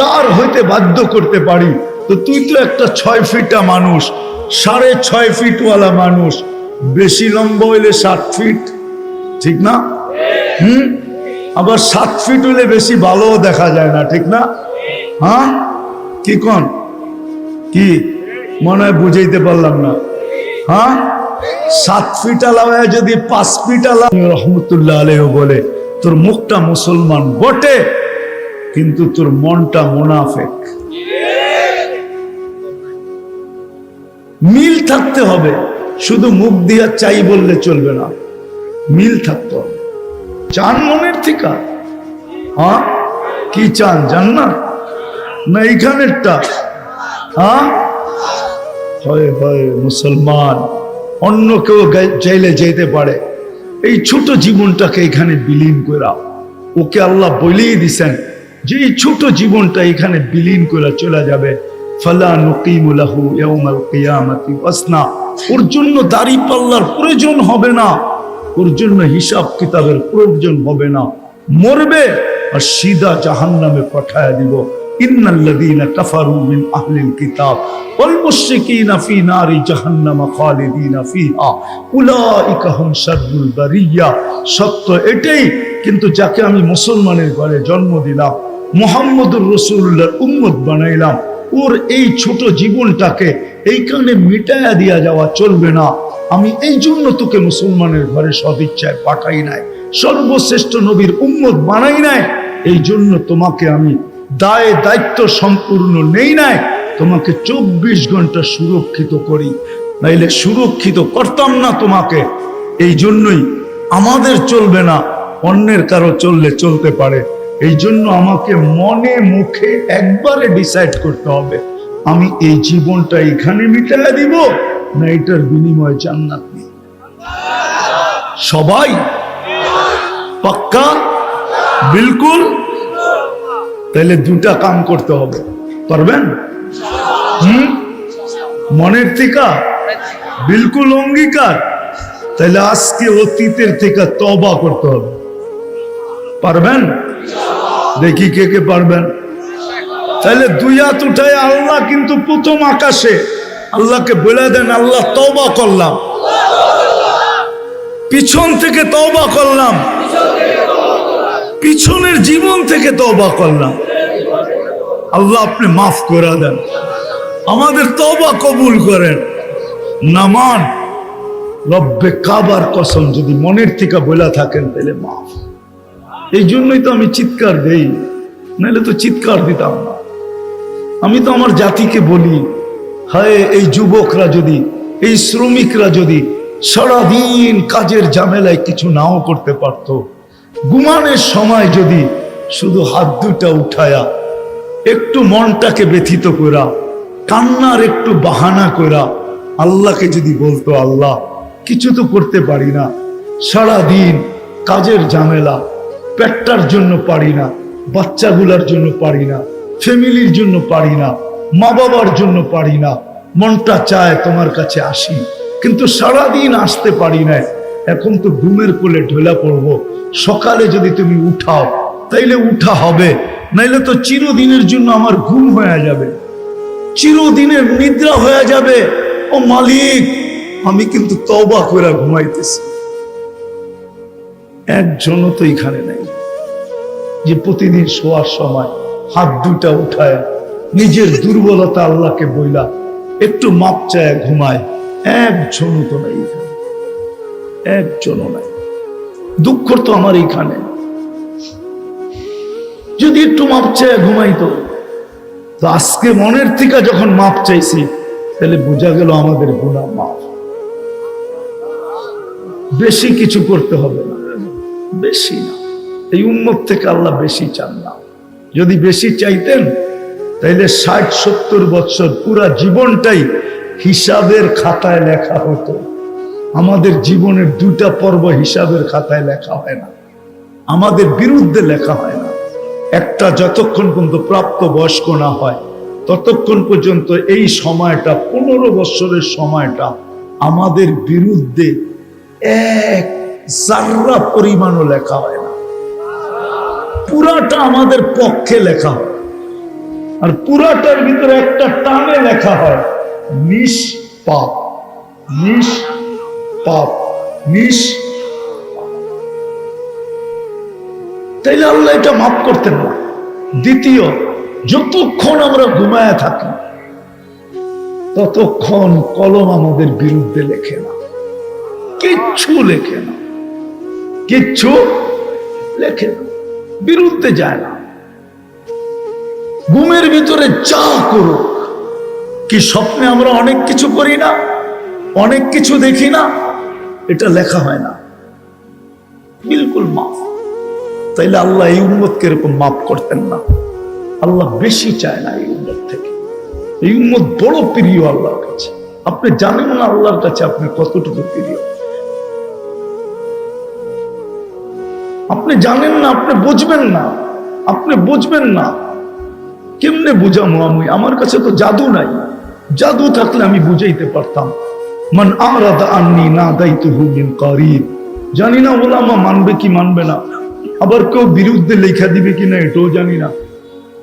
দাঁড় হইতে বাধ্য করতে পারি, তো তুই তো একটা 6 ফিটা মানুষ, 6.5 ফিটওয়ালা মানুষ, বেশি লম্বা হইলে 7 ফিট, ঠিক না? আবার 7 ফিট হইলে বেশি ভালো দেখা যায় না, ঠিক না? হ্যাঁ, কি কোন কি মনে হয় বুঝাইতে পারলাম না। হ্যাঁ, 7 ফিট আলাদা যদি 5 ফিট আলাদা, রহমতুল্লাহ আলাইহি বলে তোর মুখটা মুসলমান বটে কিন্তু তোর মনটা মুনাফিক। মিল থাকতে হবে, শুধু মুখ দিয়া চাই বললে চলবে না, মিল থাকতে হবে। চান মনের থেকে? হ্যাঁ, কি চান, জান্নাত না এইখানেরটা? হ্যাঁ, হয় হয় মুসলমান, অন্য কেউ চাইলে যেতে পারে, এই ছোট জীবনটাকে এখানে বিলীন করা। ওকে আল্লাহ বলেই দিছেন যে এই ছোট জীবনটা এখানে বিলীন করে চলে যাবে। ফালা নুকিমু লাহু ইয়াউমাল কিয়ামাতি ওয়াসনা। ওর জন্য দাড়ি পাল্লার প্রয়োজন হবে না, ওর জন্য হিসাব কিতাবের প্রয়োজন হবে না। মরবে আর সিধা জাহান্নামে পাঠায়া দিব। ইন্নাল্লাযীনা কাফারু মিন আহলিল কিতাব ওয়াল মুশরিকিনা ফি নারি জাহান্নাম খালিদিনা ফিহা উলাইকা হুম শাররুল বারিয়া। সত্য এটাই, কিন্তু যাকে আমি মুসলমানের ঘরে জন্ম দিলাম, মুহাম্মদুর রাসূলুল্লাহর উম্মত বানাইলাম, ওর এই ছোট জীবনটাকে এইখানে মিটায়া দিয়া যাওয়া চলবে না। আমি এই জন্য তোকে মুসলমানের ঘরে সদিচ্ছায় পাঠাই নাই, সর্বশ্রেষ্ঠ নবীর উম্মত বানাই নাই। এই জন্য তোমাকে আমি দায় দায়িত্ব সম্পূর্ণ নেই নাই, তোমাকে 24 ঘন্টা সুরক্ষিত করি, নাইলে সুরক্ষিত করতাম না তোমাকে। এই জন্যই আমাদের চলবে না, অন্যের কারো চললে চলতে পারে। এই জন্য আমাকে মনে মুখে একবারে ডিসাইড করতে হবে, আমি এই জীবনটা এখানে মিটাইয়া দিব না এটার বিনিময়ে জান্নাত নিব। সবাই পাক্কা? বিলকুল। তাহলে দুটা কাম করতে হবে, পারবেন? মনের থেকে বিলকুল অঙ্গীকার। তাহলে আজকে অতীতের থেকে তওবা করতে হবে, পারবেন? দেখি কে কে পারবেন। তাহলে 2 হাত উঠায় আল্লাহ কিন্তু প্রথম আকাশে আল্লাহকে বলে দেন, আল্লাহ তওবা করলাম, পিছন থেকে তওবা করলাম, পিছনের জীবন থেকে তওবা করলাম। আল্লাহ আপনি মাফ করে দেন, আমাদের তওবা কবুল করেন। নামান রব্বে কাবার কসম, যদি মনের থেকে বলে থাকেন তাহলে মাফ। এই জন্যই তো আমি চিৎকার দেই, নাহলে তো চিৎকার দিতাম না। আমি তো আমার জাতিকে বলি, হায় এই যুবকরা যদি, এই শ্রমিকরা যদি সারাদিন কাজের ঝামেলায় কিছু নাও করতে পারতো, ঘুমানোর সময় যদি শুধু হাত দুটা উঠায়া একটু মনটাকে ব্যথিত করা, কান্নার একটু বাহানা করা আল্লাহকে যদি বলতো, আল্লাহ কিছু তো করতে পারি না, সারাদিন কাজের ঝামেলা, পেটটার জন্য পারি না, বাচ্চাগুলার জন্য পারি না, ফ্যামিলির জন্য পারি না, মা বাবার জন্য পারি না, মনটা চায় তোমার কাছে আসি, কিন্তু সারাদিন আসতে পারি না। এখন তো ঘুমের কোলে ঢোলা পড়বো, সকালে যদি তুমি উঠাও তাইলে উঠা হবে, নাইলে তো চিরদিনের জন্য আমার ঘুম হয়ে যাবে, চিরদিনের নিদ্রা হয়ে যাবে। ও মালিক, আমি কিন্তু তওবা করে ঘুমাইতেছি। একজনও তো এখানে নাই যে প্রতিদিন শোয়ার সময় হাত দুটা উঠায় নিজের দুর্বলতা আল্লাহকে বইলা একটু মাপ চায় ঘুমায়। একজনও তো নাই এখানে, একজনও নাই। দুঃখ তো আমার এইখানে, যদি একটু মাপ চায় ঘুমাইতো। তো আজকে মনের থেকে যখন মাপ চাইছি, তাহলে বোঝা গেল আমাদের গুনাহ মাফ। বেশি কিছু করতে হবে না, বেশি না। এই উম্মত থেকে আল্লাহ বেশি চান না। যদি বেশি চাইতেন তাইলে 60-70 বছর পুরা জীবনটাই হিসাবের খাতায় লেখা হতো। আমাদের জীবনের 2টা পর্ব হিসাবের খাতায় লেখা হয় না, আমাদের বিরুদ্ধে লেখা হয় না। একটা যতক্ষণ পর্যন্ত প্রাপ্ত বয়স্ক না হয় ততক্ষণ পর্যন্ত এই সময়টা, 15 বছরের সময়টা আমাদের বিরুদ্ধে এক জাররা পরিমাণও লেখা হয় না, পুরাটা আমাদের পক্ষে লেখা হয়। আর পুরাটার ভিতরে একটা টানে লেখা হয়, পাপ, নিস পাপ, নিস। তাইলে আল্লাহ এটা মাফ করতেন না। দ্বিতীয়, যতক্ষণ আমরা ঘুমায় থাকি ততক্ষণ কলম আমাদের বিরুদ্ধে লেখে না, কিচ্ছু লেখে না, কিচ্ছু লেখে না, বিরুদ্ধে যায় না। ঘুমের ভিতরে যা করুক, কি স্বপ্নে আমরা অনেক কিছু করি না, অনেক কিছু দেখি না, এটা লেখা হয় না, বিলকুল মাফ। তাইলে আল্লাহ এই উম্মতকে এরকম মাফ করতেন না। আল্লাহ বেশি চায় না এই উম্মত থেকে। এই উম্মত বড় প্রিয় আল্লাহর কাছে। আপনি জানেন না আল্লাহর কাছে আপনি কতটুকু প্রিয়, আপনি জানেন না, আপনি বুঝবেন না, আপনি বুঝবেন না। কেমনে বুঝামো আমি? আমার কাছে তো জাদু নাই, জাদু থাকলে আমি বুঝাইতে পারতাম। মান আরাদা আন্নি নাদাইতুহু মিন কারিব। জানি না ওলামা মানবে কি মানবে না, আবার কেউ বিরুদ্ধে লেখা দিবে কিনা এটাও জানি না,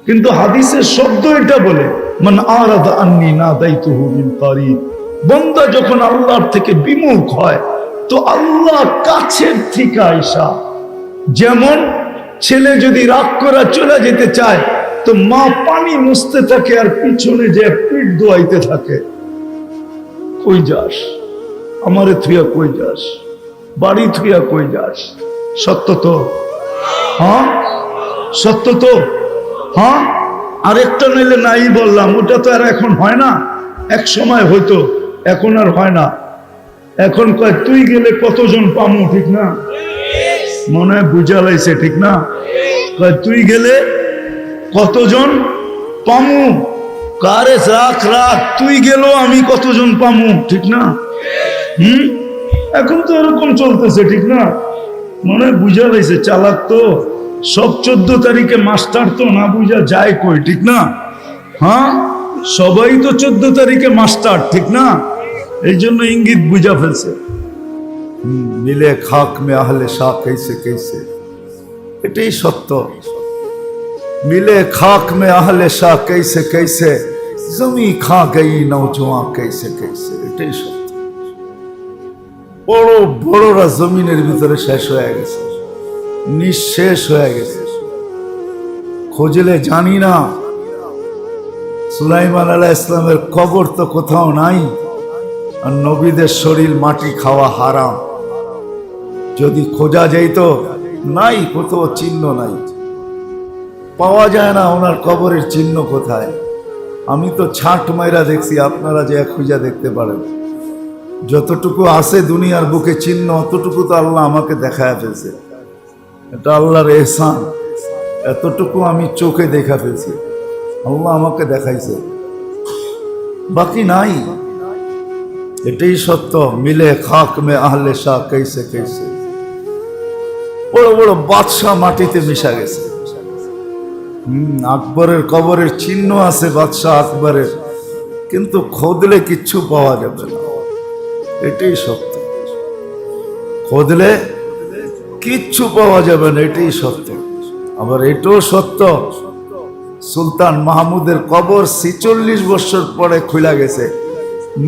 কিন্তু হাদিসের শব্দ এটা বলে, মান আরাদা আন্নি নাদাইতুহু মিন কারিব। বান্দা যখন আল্লাহর থেকে বিমুখ হয় তো আল্লাহ কাছের থেকে আইসা, যেমন ছেলে যদি রাগ করে চলে যেতে চায় তো মা পানি মুছতে থাকে আর পিছনে যে পিঠ ধোয়াইতে থাকে, কই যাস আমারে থুইয়া, কই যাস বাড়ি থুইয়া, কই যাস? সত্য তো? হ্যাঁ সত্য তো? হ্যাঁ। আরেকটা নিলে নাই বললাম, ওটা তো আর এখন হয় না, এক সময় হইতো, এখন আর হয় না। এখন কয় তুই গেলে কতজন পামু, ঠিক না? মনে হয় বুঝা লাইছে, ঠিক না? কয় তুই গেলে কতজন পামু, কারে রাখ রাখ, তুই গেল আমি কতজন পামু, ঠিক না? এখন তো এরকম চলতেছে, ঠিক না? মনে হয় বুঝা লাইছে, চালাক তো সব। 14 তারিখে মাস্টার তো না বুঝা যায় কই, ঠিক না? হ্যাঁ, সবাই তো 14 তারিখে মাস্টার, ঠিক না? এই জন্য ইঙ্গিত বুঝা ফেলছে। মিলে খাক মে আহলে শাহ कैसे कैसे, এটাই সত্য। मिले खाक में आहले शाह कैसे कैसे, जमी खा गई नौजवान कैसे कैसे, এটাই সত্য। বড় বড়রা জমিনের ভিতরে শেষ হয়ে গেছে, নিঃশেষ হয়ে গেছে। খোঁজলে জানি না সুলাইমান আলাইহিস সালামের কবর তো কোথাও নাই, আর নবীদের শরীর মাটি খাওয়া হারাম। যদি খোঁজা যাইত, নাই, কোথাও চিহ্ন নাই, পাওয়া যায় না ওনার কবরের চিহ্ন কোথায়। আমি তো ছাট মাইরা দেখছি, আপনারা যে খুঁজা দেখতে পারেন। যতটুকু আছে দুনিয়ার বুকে চিহ্ন, অতটুকু তো আল্লাহ আমাকে দেখায় ফেলছে। এটা আল্লাহর এহসান। এতটুকু আমি চোখে দেখা ফেলছি, আল্লাহ আমাকে দেখাইছে, বাকি নাই। এটাই সত্য। মিলে খাক মে আহলে শাহ कैसे कैसे, বড় বড় বাদশাহ মাটিতে মিশা গেছে। আকবরের কবরের চিহ্ন আছে বাদশাহ আকবরের, কিন্তু খোদলে কিচ্ছু পাওয়া যাবে না। এটাই সত্য, খোদলে কিচ্ছু পাওয়া যাবে না, এটাই সত্য। আবার এটাও সত্য, সুলতান মাহমুদের কবর 46 বছর পরে খুলা গেছে,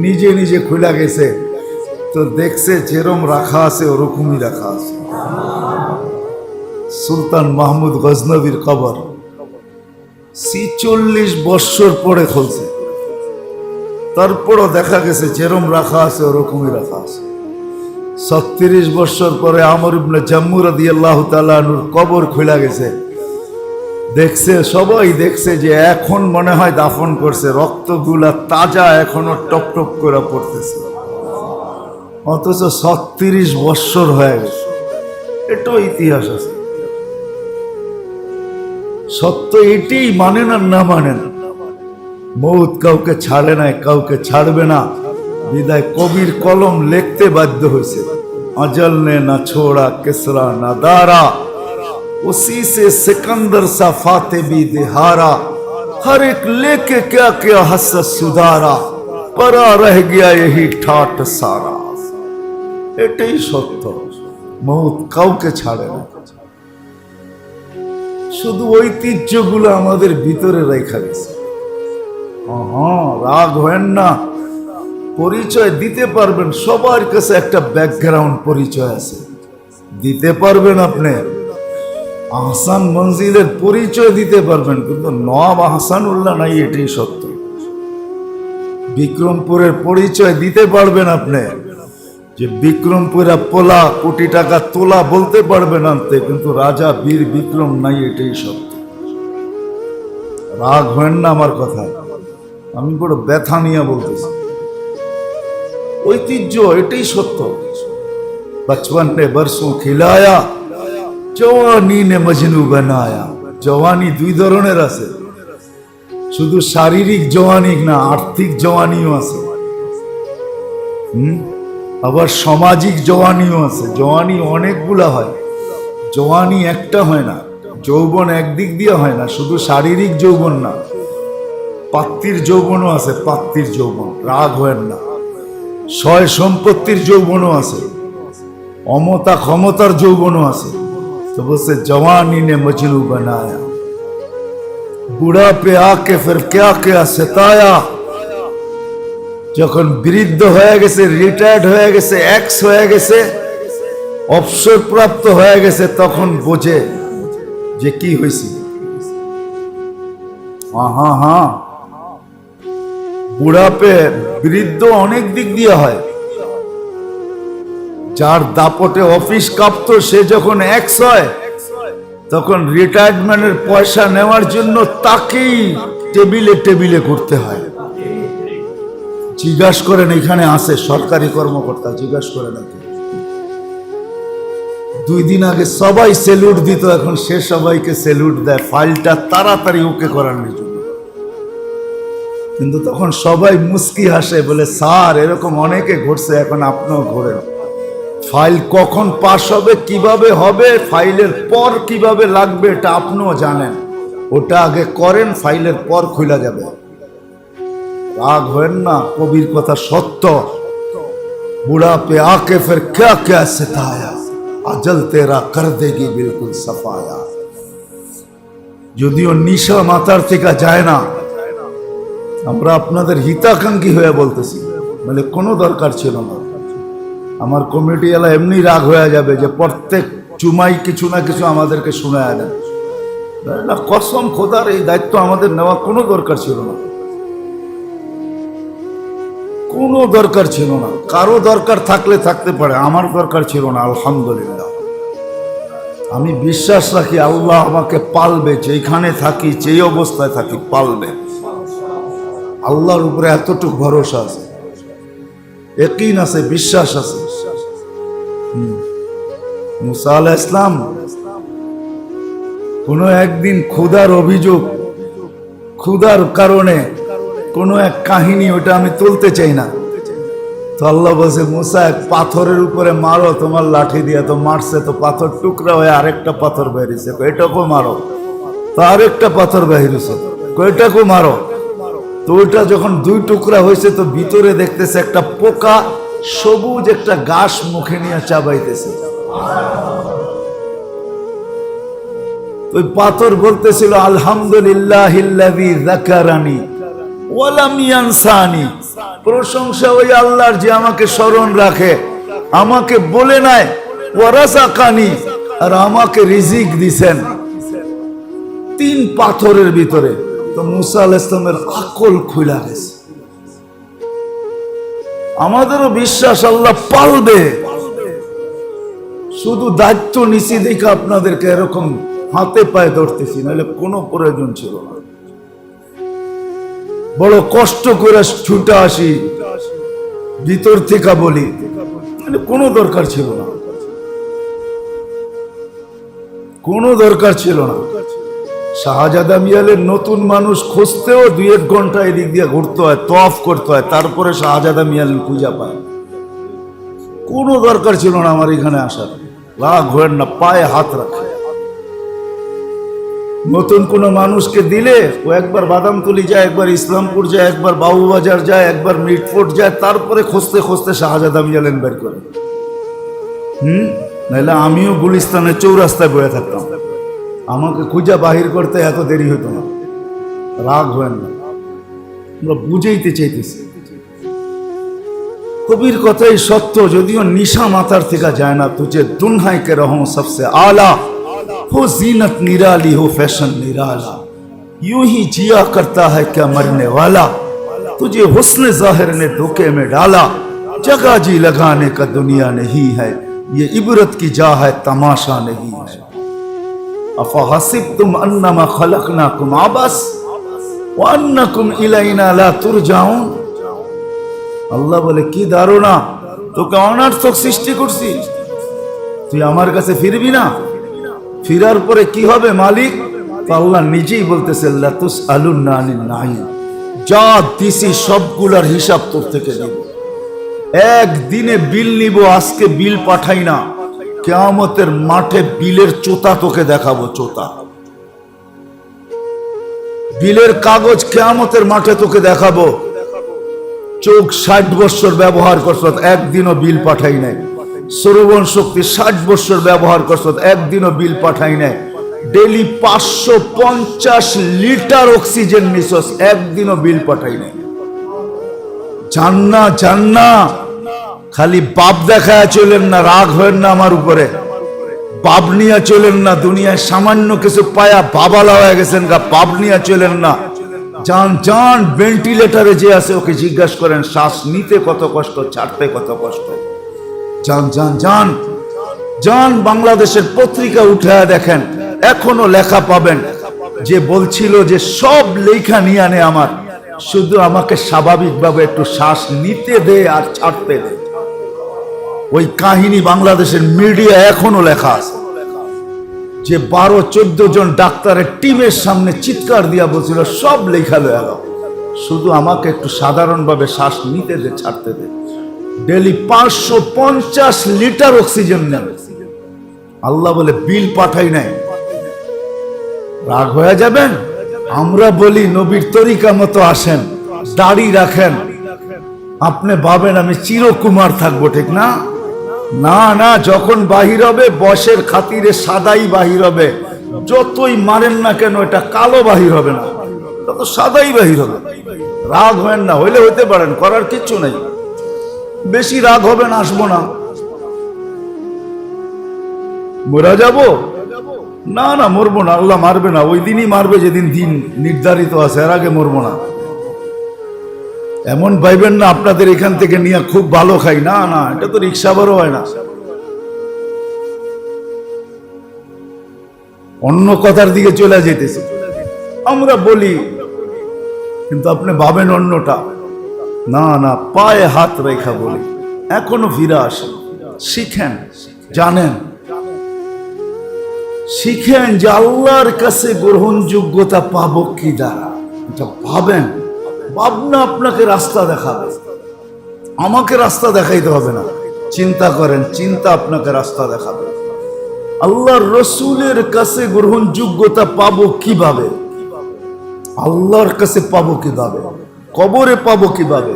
নিজে নিজে খুলা গেছে, তো দেখছে যেরকম রাখা আছে ওরকমই রাখা আছে। সুলতান মাহমুদ গজনবীর কবর 46 বছর পরে খুলছে, তারপরও দেখা গেছে যেরকম রাখা আছে ওরকমই রাখা আছে। 36 বছর পরে আমর ইবনে জাম্মু রাদিয়াল্লাহু তাআলা আনহুর কবর খুলা গেছে, দেখছে, সবাই দেখছে যে এখন মনে হয় দাফন করছে, রক্তগুলা তাজা এখনো টপ টপ করে পড়তেছে, অথচ 36 বছর হয়ে গেছে। এটাও ইতিহাস আছে। সত্য এটাই, মানেন আর না মানেন, মৌত কাউকে ছাড়ে নাই, কাউকে ছাড়বে না। বিদায় কবির কলম লিখতে বাধ্য হয়েছে, अजल ने न छोड़ा किसरा न दारा, उसी से सिकंदर सा फाते भी दिहारा, हर एक लेके क्या क्या हसरत सुधारा, परा रह गया यही ठाट सारा। এটাই সত্য, মৌত কাউকে ছাড়ে না। শুধু ঐতিহ্যগুলো আমাদের ভিতরে রেখা গেছে। রাগ হেন না, পরিচয় দিতে পারবেন, সবার কাছে একটা ব্যাকগ্রাউন্ড পরিচয় আছে, দিতে পারবেন আপনি। আহসান মঞ্জিলের পরিচয় দিতে পারবেন, কিন্তু নওয়াব আহসানুল্লাহ নাই, এটাই সত্য। বিক্রমপুরের পরিচয় দিতে পারবেন আপনি, যে বিক্রমপুরা পোলা কোটি টাকা তোলা বলতে পারবেন আনতে, কিন্তু রাজা বীর বিক্রম নাই, এটাই সত্য। রাগ হয় না আমার কথায়, আমি বড় ব্যথা নিয়ে বলতেছি। ঐতিহ্য, এটাই সত্য। বচপন নে বরসোं খিলায়া, জওয়ানি নে মজনু বানায়া। জওয়ানি দুই ধরনের আছে, শুধু শারীরিক জওয়ানি না, আর্থিক জওয়ানিও আছে। আবার সামাজিক জওয়ানিও আছে। জওয়ানি অনেকগুলা হয়, জওয়ানি একটা হয় না। যৌবন একদিক দিয়ে হয় না, শুধু শারীরিক যৌবন না, পাত্তির যৌবনও আছে। পাত্তির যৌবন, রাগ হয় না। সয় সম্পত্তির যৌবনও আছে, অমতা ক্ষমতার যৌবনও আছে। তো বলছে জওয়ানি নে মজনু বানায়া, বুড়া পে আকে ফির ক্যা ক্যা সতায়া। যখন বৃদ্ধ হয়ে গেছে, রিটায়ার্ড হয়ে গেছে, এক্স হয়ে গেছে, অবসরপ্রাপ্ত হয়ে গেছে, তখন বোঝে যে কি হয়েছে। হ্যাঁ, বুড়াপে বৃদ্ধ অনেক দিক দিয়ে হয়। যার দাপটে অফিস কাঁপতো, সে যখন এক্স হয়, তখন রিটায়ারমেন্টের পয়সা নেওয়ার জন্য তাকেই টেবিলে টেবিলে করতে হয়। জিজ্ঞাসা করেন, এখানে আছে সরকারি কর্মকর্তা, জিজ্ঞাসা করে নাকি 2 দিন আগে সবাই সেলুট দিত, এখন সে সবাইকে সেলুট দেয় ফাইলটা তাড়াতাড়ি ওকে করানোর জন্য। কিন্তু তখন সবাই মুস্কি হাসে, বলে স্যার এরকম অনেকে ঘটছে, এখন আপনিও ঘোরেন। ফাইল কখন পাস হবে, কিভাবে হবে, ফাইলের পর কিভাবে লাগবে, এটা আপনিও জানেন। ওটা আগে করেন, ফাইলের পর খুলে যাবে। রাগ হয় না, কবির কথা সত্য। বুড়া পে আকে ফির ক্যা ক্যা সতায়া, আজল তেরা কর দেগি বিলকুল সাফায়া। যদিও নিশা মাথার থেকে যায় না, আমরা আপনাদের হিতাকাঙ্ক্ষী হয়ে বলতেছি, মানে কোনো দরকার ছিল না। আমার কমিটি এলা এমনি রাগ হয়ে যাবে যে প্রত্যেক চুমাই কিছু না কিছু আমাদেরকে শোনায় দেন। না, কসম খোদার, এই দায়িত্ব আমাদের নেওয়া কোনো দরকার ছিল না, কোনো দরকার ছিল না। কারো দরকার থাকলে থাকতে পারে, আমার দরকার ছিল না। আলহামদুলিল্লাহ, আমি বিশ্বাস রাখি আল্লাহ আমাকে পালবে, যেখানে থাকি, যেই অবস্থায় থাকি পালবে। আল্লাহর উপরে এতটুকু ভরসা আছে, ইয়াকিন আছে, বিশ্বাস আছে। মুসা আলাইহিস সালাম কোনো একদিন ক্ষুধার অভিযোগ, ক্ষুধার কারণে কোনো এক কাহিনী, ওটা আমি তুলতে চাই না। তো আল্লাহ বলছে, মুসা এক পাথরের উপরে মারো তোমার লাঠি দিয়ে। তো মারছে, তো পাথর টুকরা হয়ে আরেকটা পাথর বেরিয়েছে, এটাকেও মারো। তো আরেকটা পাথর বেরিয়েছে, এটাকেও মারো। তো ওইটা যখন 2 টুকরা হয়েছে, তো ভিতরে দেখতেছে একটা পোকা সবুজ একটা ঘাস মুখে নিয়ে চাবাইতেছে। ওই পাথর বলতেছিল, আলহামদুলিল্লাহিল্লাযী যাকারানি ওয়া লাম ইয়ানসানি। প্রশংসা ওই আল্লাহর যে আমাকে স্মরণ রাখে, আমাকে বলে নাই, ওয়া রাযাকানি, আর আমাকে রিজিক দিবেন। 3 পাথরের ভিতরে। তো মুসা আলাইহিস সালামের আকল খুলে গেছে। আমাদেরও বিশ্বাস আল্লাহ পালবে, শুধু দায়িত্ব নিছি দেখে আপনাদেরকে এরকম হাতে পায়ে ধরতেছি, নাহলে কোনো প্রয়োজন ছিল না। বড় কষ্ট করে ছুটে আসি, ভিতর থেকে বলি, মানে কোনো দরকার ছিল না, কোনো দরকার ছিল না। শাহজাদা মিয়ালের নতুন মানুষ খুঁজতেও 2-1 ঘন্টা এদিক দিয়ে ঘুরতে হয়, তওয়াফ করতে হয়, তারপরে শাহজাদা মিয়াল খুঁজে পায়। কোনো দরকার ছিল না আমার এখানে আসার। রাগ হয় না, পায়ে হাত রাখে। নতুন কোনো মানুষকে দিলে ও একবার বাদামতলি যায়, একবার ইসলামপুর যায়, একবার বাবুবাজার যায়, একবার মিটফোর্ট যায়, তারপরে খুঁজতে খুঁজতে শাহজাদা মিয়ালেন বের করে। নাহলে আমিও গুলিস্তানের চৌরাস্তায় বয়ে থাকতাম, আমাকে খুঁজা বাহির করতে এত দেরি হতো না। রাগ হয় না, আমরা বুঝাইতে চাইতেছি। কবির কথাই সত্য, যদিও নিশা মাথার থেকে যায় না। তুঝে দুনহাই কে রহো সবসে আলা, हो जीनत निराली हो फैशन निराला, यूं ही जिया करता है क्या मरने वाला, तुझे हुस्न जाहिर ने धोखे में डाला, जगह जी लगाने का दुनिया नहीं है, ये इबरत की जा है तमाशा नहीं है। अफा हसिबतुम अन्नमा खलकनाकुम आबस व अन्नकुम इलैना ला तुरजाउन। আল্লাহ বলে কি ধারণা, তোকে অনার্থক সৃষ্টি করছি, তুই আমার কাছে ফিরবি না? ফিরার পরে কি হবে মালিক? তো আল্লাহ নিজেই বলতেছে লাতুস আলুন্না আনিন নাঈম, যা দিছি সবগুলার হিসাব তোর থেকে নিব। একদিনে বিল নিব, আজকে বিল পাঠাই না, কিয়ামতের মাঠে বিলের চোতা তোকে দেখাবো, চোতা বিলের কাগজ কিয়ামতের মাঠে তোকে দেখাবো। চোখ 60 বছর ব্যবহার করছ, একদিনও বিল পাঠাই নাই। শ্রবণ শক্তি 60 বছর ব্যবহার করছ, একদিনও বিল পাঠাই নাই। ডেলি 550 লিটার অক্সিজেন নিছস, একদিনও বিল পাঠাই নাই। জান্না জান্না খালি বাপ দেখায় চলেন না, রাগ হয়েন না আমার উপরে, বাপ নিয়ে চলেন না। দুনিয়ায় সামান্য কিছু পায়া বাবালা হয়ে গেছেন গা, বাপ নিয়ে চলেন না। যান যান ভেন্টিলেটারে যে আছে ওকে জিজ্ঞাসা করেন শ্বাস নিতে কত কষ্ট, ছাড়তে কত কষ্ট। যান যান যান যান বাংলাদেশের পত্রিকা উঠে দেখেন, এখনো লেখা পাবেন যে বলছিল যে সব লেখা নিয়ে আনে আমার, শুধু আমাকে স্বাভাবিকভাবে একটু শ্বাস নিতে দে আর ছাড়তে দে। ওই কাহিনী বাংলাদেশের মিডিয়া এখনো লেখা আছে, যে 12-14 জন ডাক্তারের টিমের সামনে চিৎকার দিয়া বলছিল সব লেখা লয়ে গেল, শুধু আমাকে একটু সাধারণভাবে শ্বাস নিতে দে, ছাড়তে দে। ডেলি 550 লিটার অক্সিজেন নেন। আল্লাহ বলে বিল পাঠাই নাই, রাগ হয়ে যাবেন? আমরা বলি নবীর তরিকা মতো আসেন, দাড়ি রাখেন, আপনি ভাবেন আমি চিরকুমার থাকবো, ঠিক না? না না, যখন বাহির হবে বয়সের খাতিরে সাদাই বাহির হবে। যতই মারেন না কেন এটা কালো বাহির হবে না, তত সাদাই বাহির হবে। রাগ হবেন না, হইলে হইতে পারেন, করার কিচ্ছু নেই। বেশি রাগ হবেন, আসবো না। মরা যাব? না না, মরবো না, আল্লাহ মারবে না। ওই দিনই মারবে যেদিন দিন নির্ধারিত আছে, এর আগে মরবো না। এমন ভাইবেন না আপনাদের এখান থেকে নিয়ে খুব ভালো খাই, না না, এটা তো রিক্সা বড় হয় না। অন্য কথার দিকে চলে যেতেছে আমরা বলি, কিন্তু আপনি ভাবেন অন্যটা। না না, পায়ে হাত রেখা বলি, এখনো ফিরে আসেন, শিখেন, জানেন, শিখেন যে আল্লাহর কাছে গ্রহণযোগ্যতা পাবো কি দ্বারা। এটা ভাবেন, ভাবনা আপনাকে রাস্তা দেখাবে, আমাকে রাস্তা দেখাইতে হবে না। চিন্তা করেন, চিন্তা আপনাকে রাস্তা দেখাবে। আল্লাহর রসুলের কাছে গ্রহণযোগ্যতা পাবো কিভাবে? আল্লাহর কাছে পাবো কিভাবে? কবরে পাবো কিভাবে?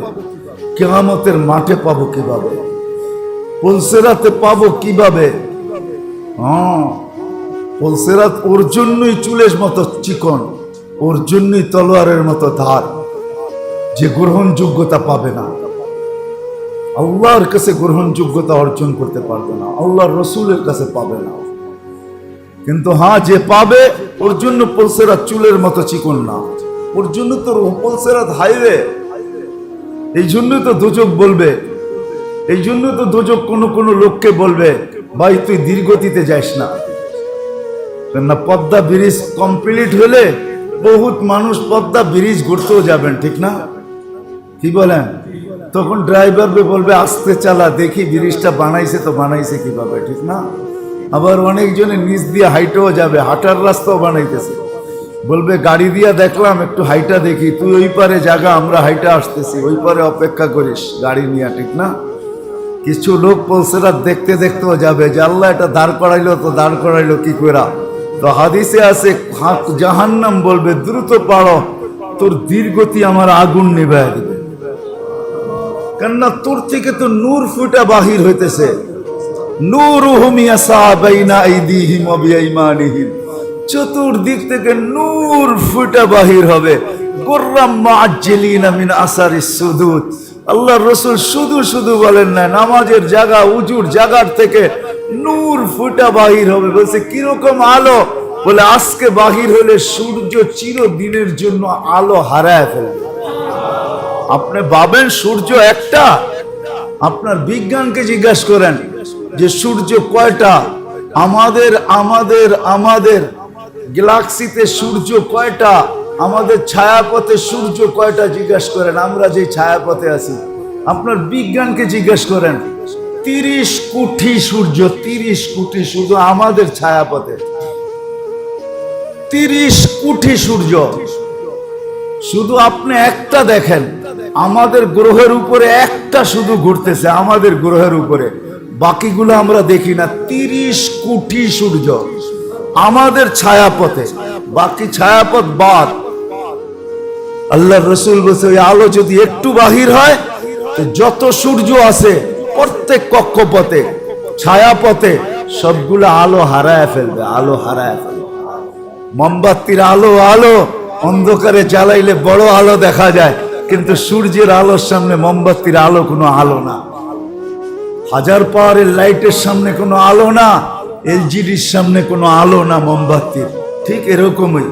কিয়ামতের মাঠে পাবো কিভাবে? পুলসিরাতে পাবো কিভাবে? পুলসিরাত ওর জন্যই চুলের মতো চিকন, ওর জন্যই তলোয়ারের মতো ধার, যে গ্রহণযোগ্যতা পাবে না, আল্লাহর কাছে গ্রহণযোগ্যতা অর্জন করতে পারবে না, আল্লাহর রসুলের কাছে পাবে না। কিন্তু হ্যাঁ, যে পাবে ওর জন্য পুলসিরাত চুলের মতো চিকন না, ওর জন্য তো পুলসিরাত হাইওয়ে। এই জন্যই তো দোজক বলবে, এই জন্য তো দোজক কোনো কোনো লোককে বলবে ভাই তুই ধীরগতিতে যাস না। কেননা পদ্মা ব্রিজ কমপ্লিট হলে বহুত মানুষ পদ্মা ব্রিজ ঘুরতেও যাবেন, ঠিক না? কি বলেন? তখন ড্রাইভার বলবে আস্তে চালা, দেখি ব্রিজটা বানাইছে তো বানাইছে কিভাবে, ঠিক না? আবার অনেকজনে নিচ দিয়ে হাইটেও যাবে, হাঁটার রাস্তাও বানাইতেছে, বলবে গাড়ি দিয়া দেখলাম একটু হাইটা দেখি, তুই ওই পারে জায়গা, আমরা হাইটা আসতেছি, ওই পারে অপেক্ষা করিস গাড়ি নিয়ে, ঠিক না? কিছু লোক পুলসিরাত দেখতে দেখতেও যাবে যে আল্লাহ এটা দাঁড় করাইলো তো দাঁড় করাইলো কি করে? তো হাদিসে আছে জাহান্নাম বলবে দ্রুত পারো, তোর দীর্ঘতি আমার আগুন নিভায় দিবে। কেননা তোর থেকে তো নূর ফুটা বাহির হইতেছে, নূরুহুম ইয়াসা বাইনা আইদিহিম ওয়া বিআইমানিহিম, চতুর্দিক থেকে নূর ফুটা বাহির হবে। গুররাম মুআজ্জিলিনা মিন আসারিস সুদুদ, আল্লাহ রসুল শুধু শুধু বলেন না, নামাজের জায়গা উজুর জায়গার থেকে নূর ফুটা বাহির হবে। বলছে কিরকম আলো? বলে আজকে বাহির হলে সূর্য চিরদিনের জন্য আলো হারায় ফেলবে। আপনি ভাবেন সূর্য একটা? আপনার বিজ্ঞানকে জিজ্ঞাসা করেন যে সূর্য কয়টা? আমাদের আমাদের আমাদের গ্যালাক্সিতে সূর্য কয়টা? আমাদের ছায়াপথে সূর্য কয়টা? জিজ্ঞাসা করেন। আমরা যে ছায়াপথে আছি, আপনার বিজ্ঞানকে জিজ্ঞাসা করেন। 30 কোটি সূর্য, 30 কোটি শুধু আমাদের ছায়াপথে। 30 কোটি সূর্য। শুধু আপনি একটা দেখেন, আমাদের গ্রহের উপরে একটা শুধু ঘুরতেছে, আমাদের গ্রহের উপরে, বাকিগুলো আমরা দেখি না। 30 কোটি সূর্য আমাদের ছায়াপথে, বাকি ছায়াপথ বাদ। আল্লাহ রসুল বলছে ওই আলো যদি একটু বাহির হয়, তো যত সূর্য আছে প্রত্যেক কক্ষপথে ছায়াপথে সবগুলো আলো হারায় ফেলবে, আলো হারায় ফেলবে। মোমবাতির আলো আলো, অন্ধকারে জ্বালাইলে বড় আলো দেখা যায়, কিন্তু সূর্যের আলোর সামনে মোমবাতির আলো কোনো আলো না। 1000 পাওয়ারের লাইটের সামনে কোনো আলো না, এলজিডির সামনে কোনো আলো না মোমবাতির। ঠিক এরকমই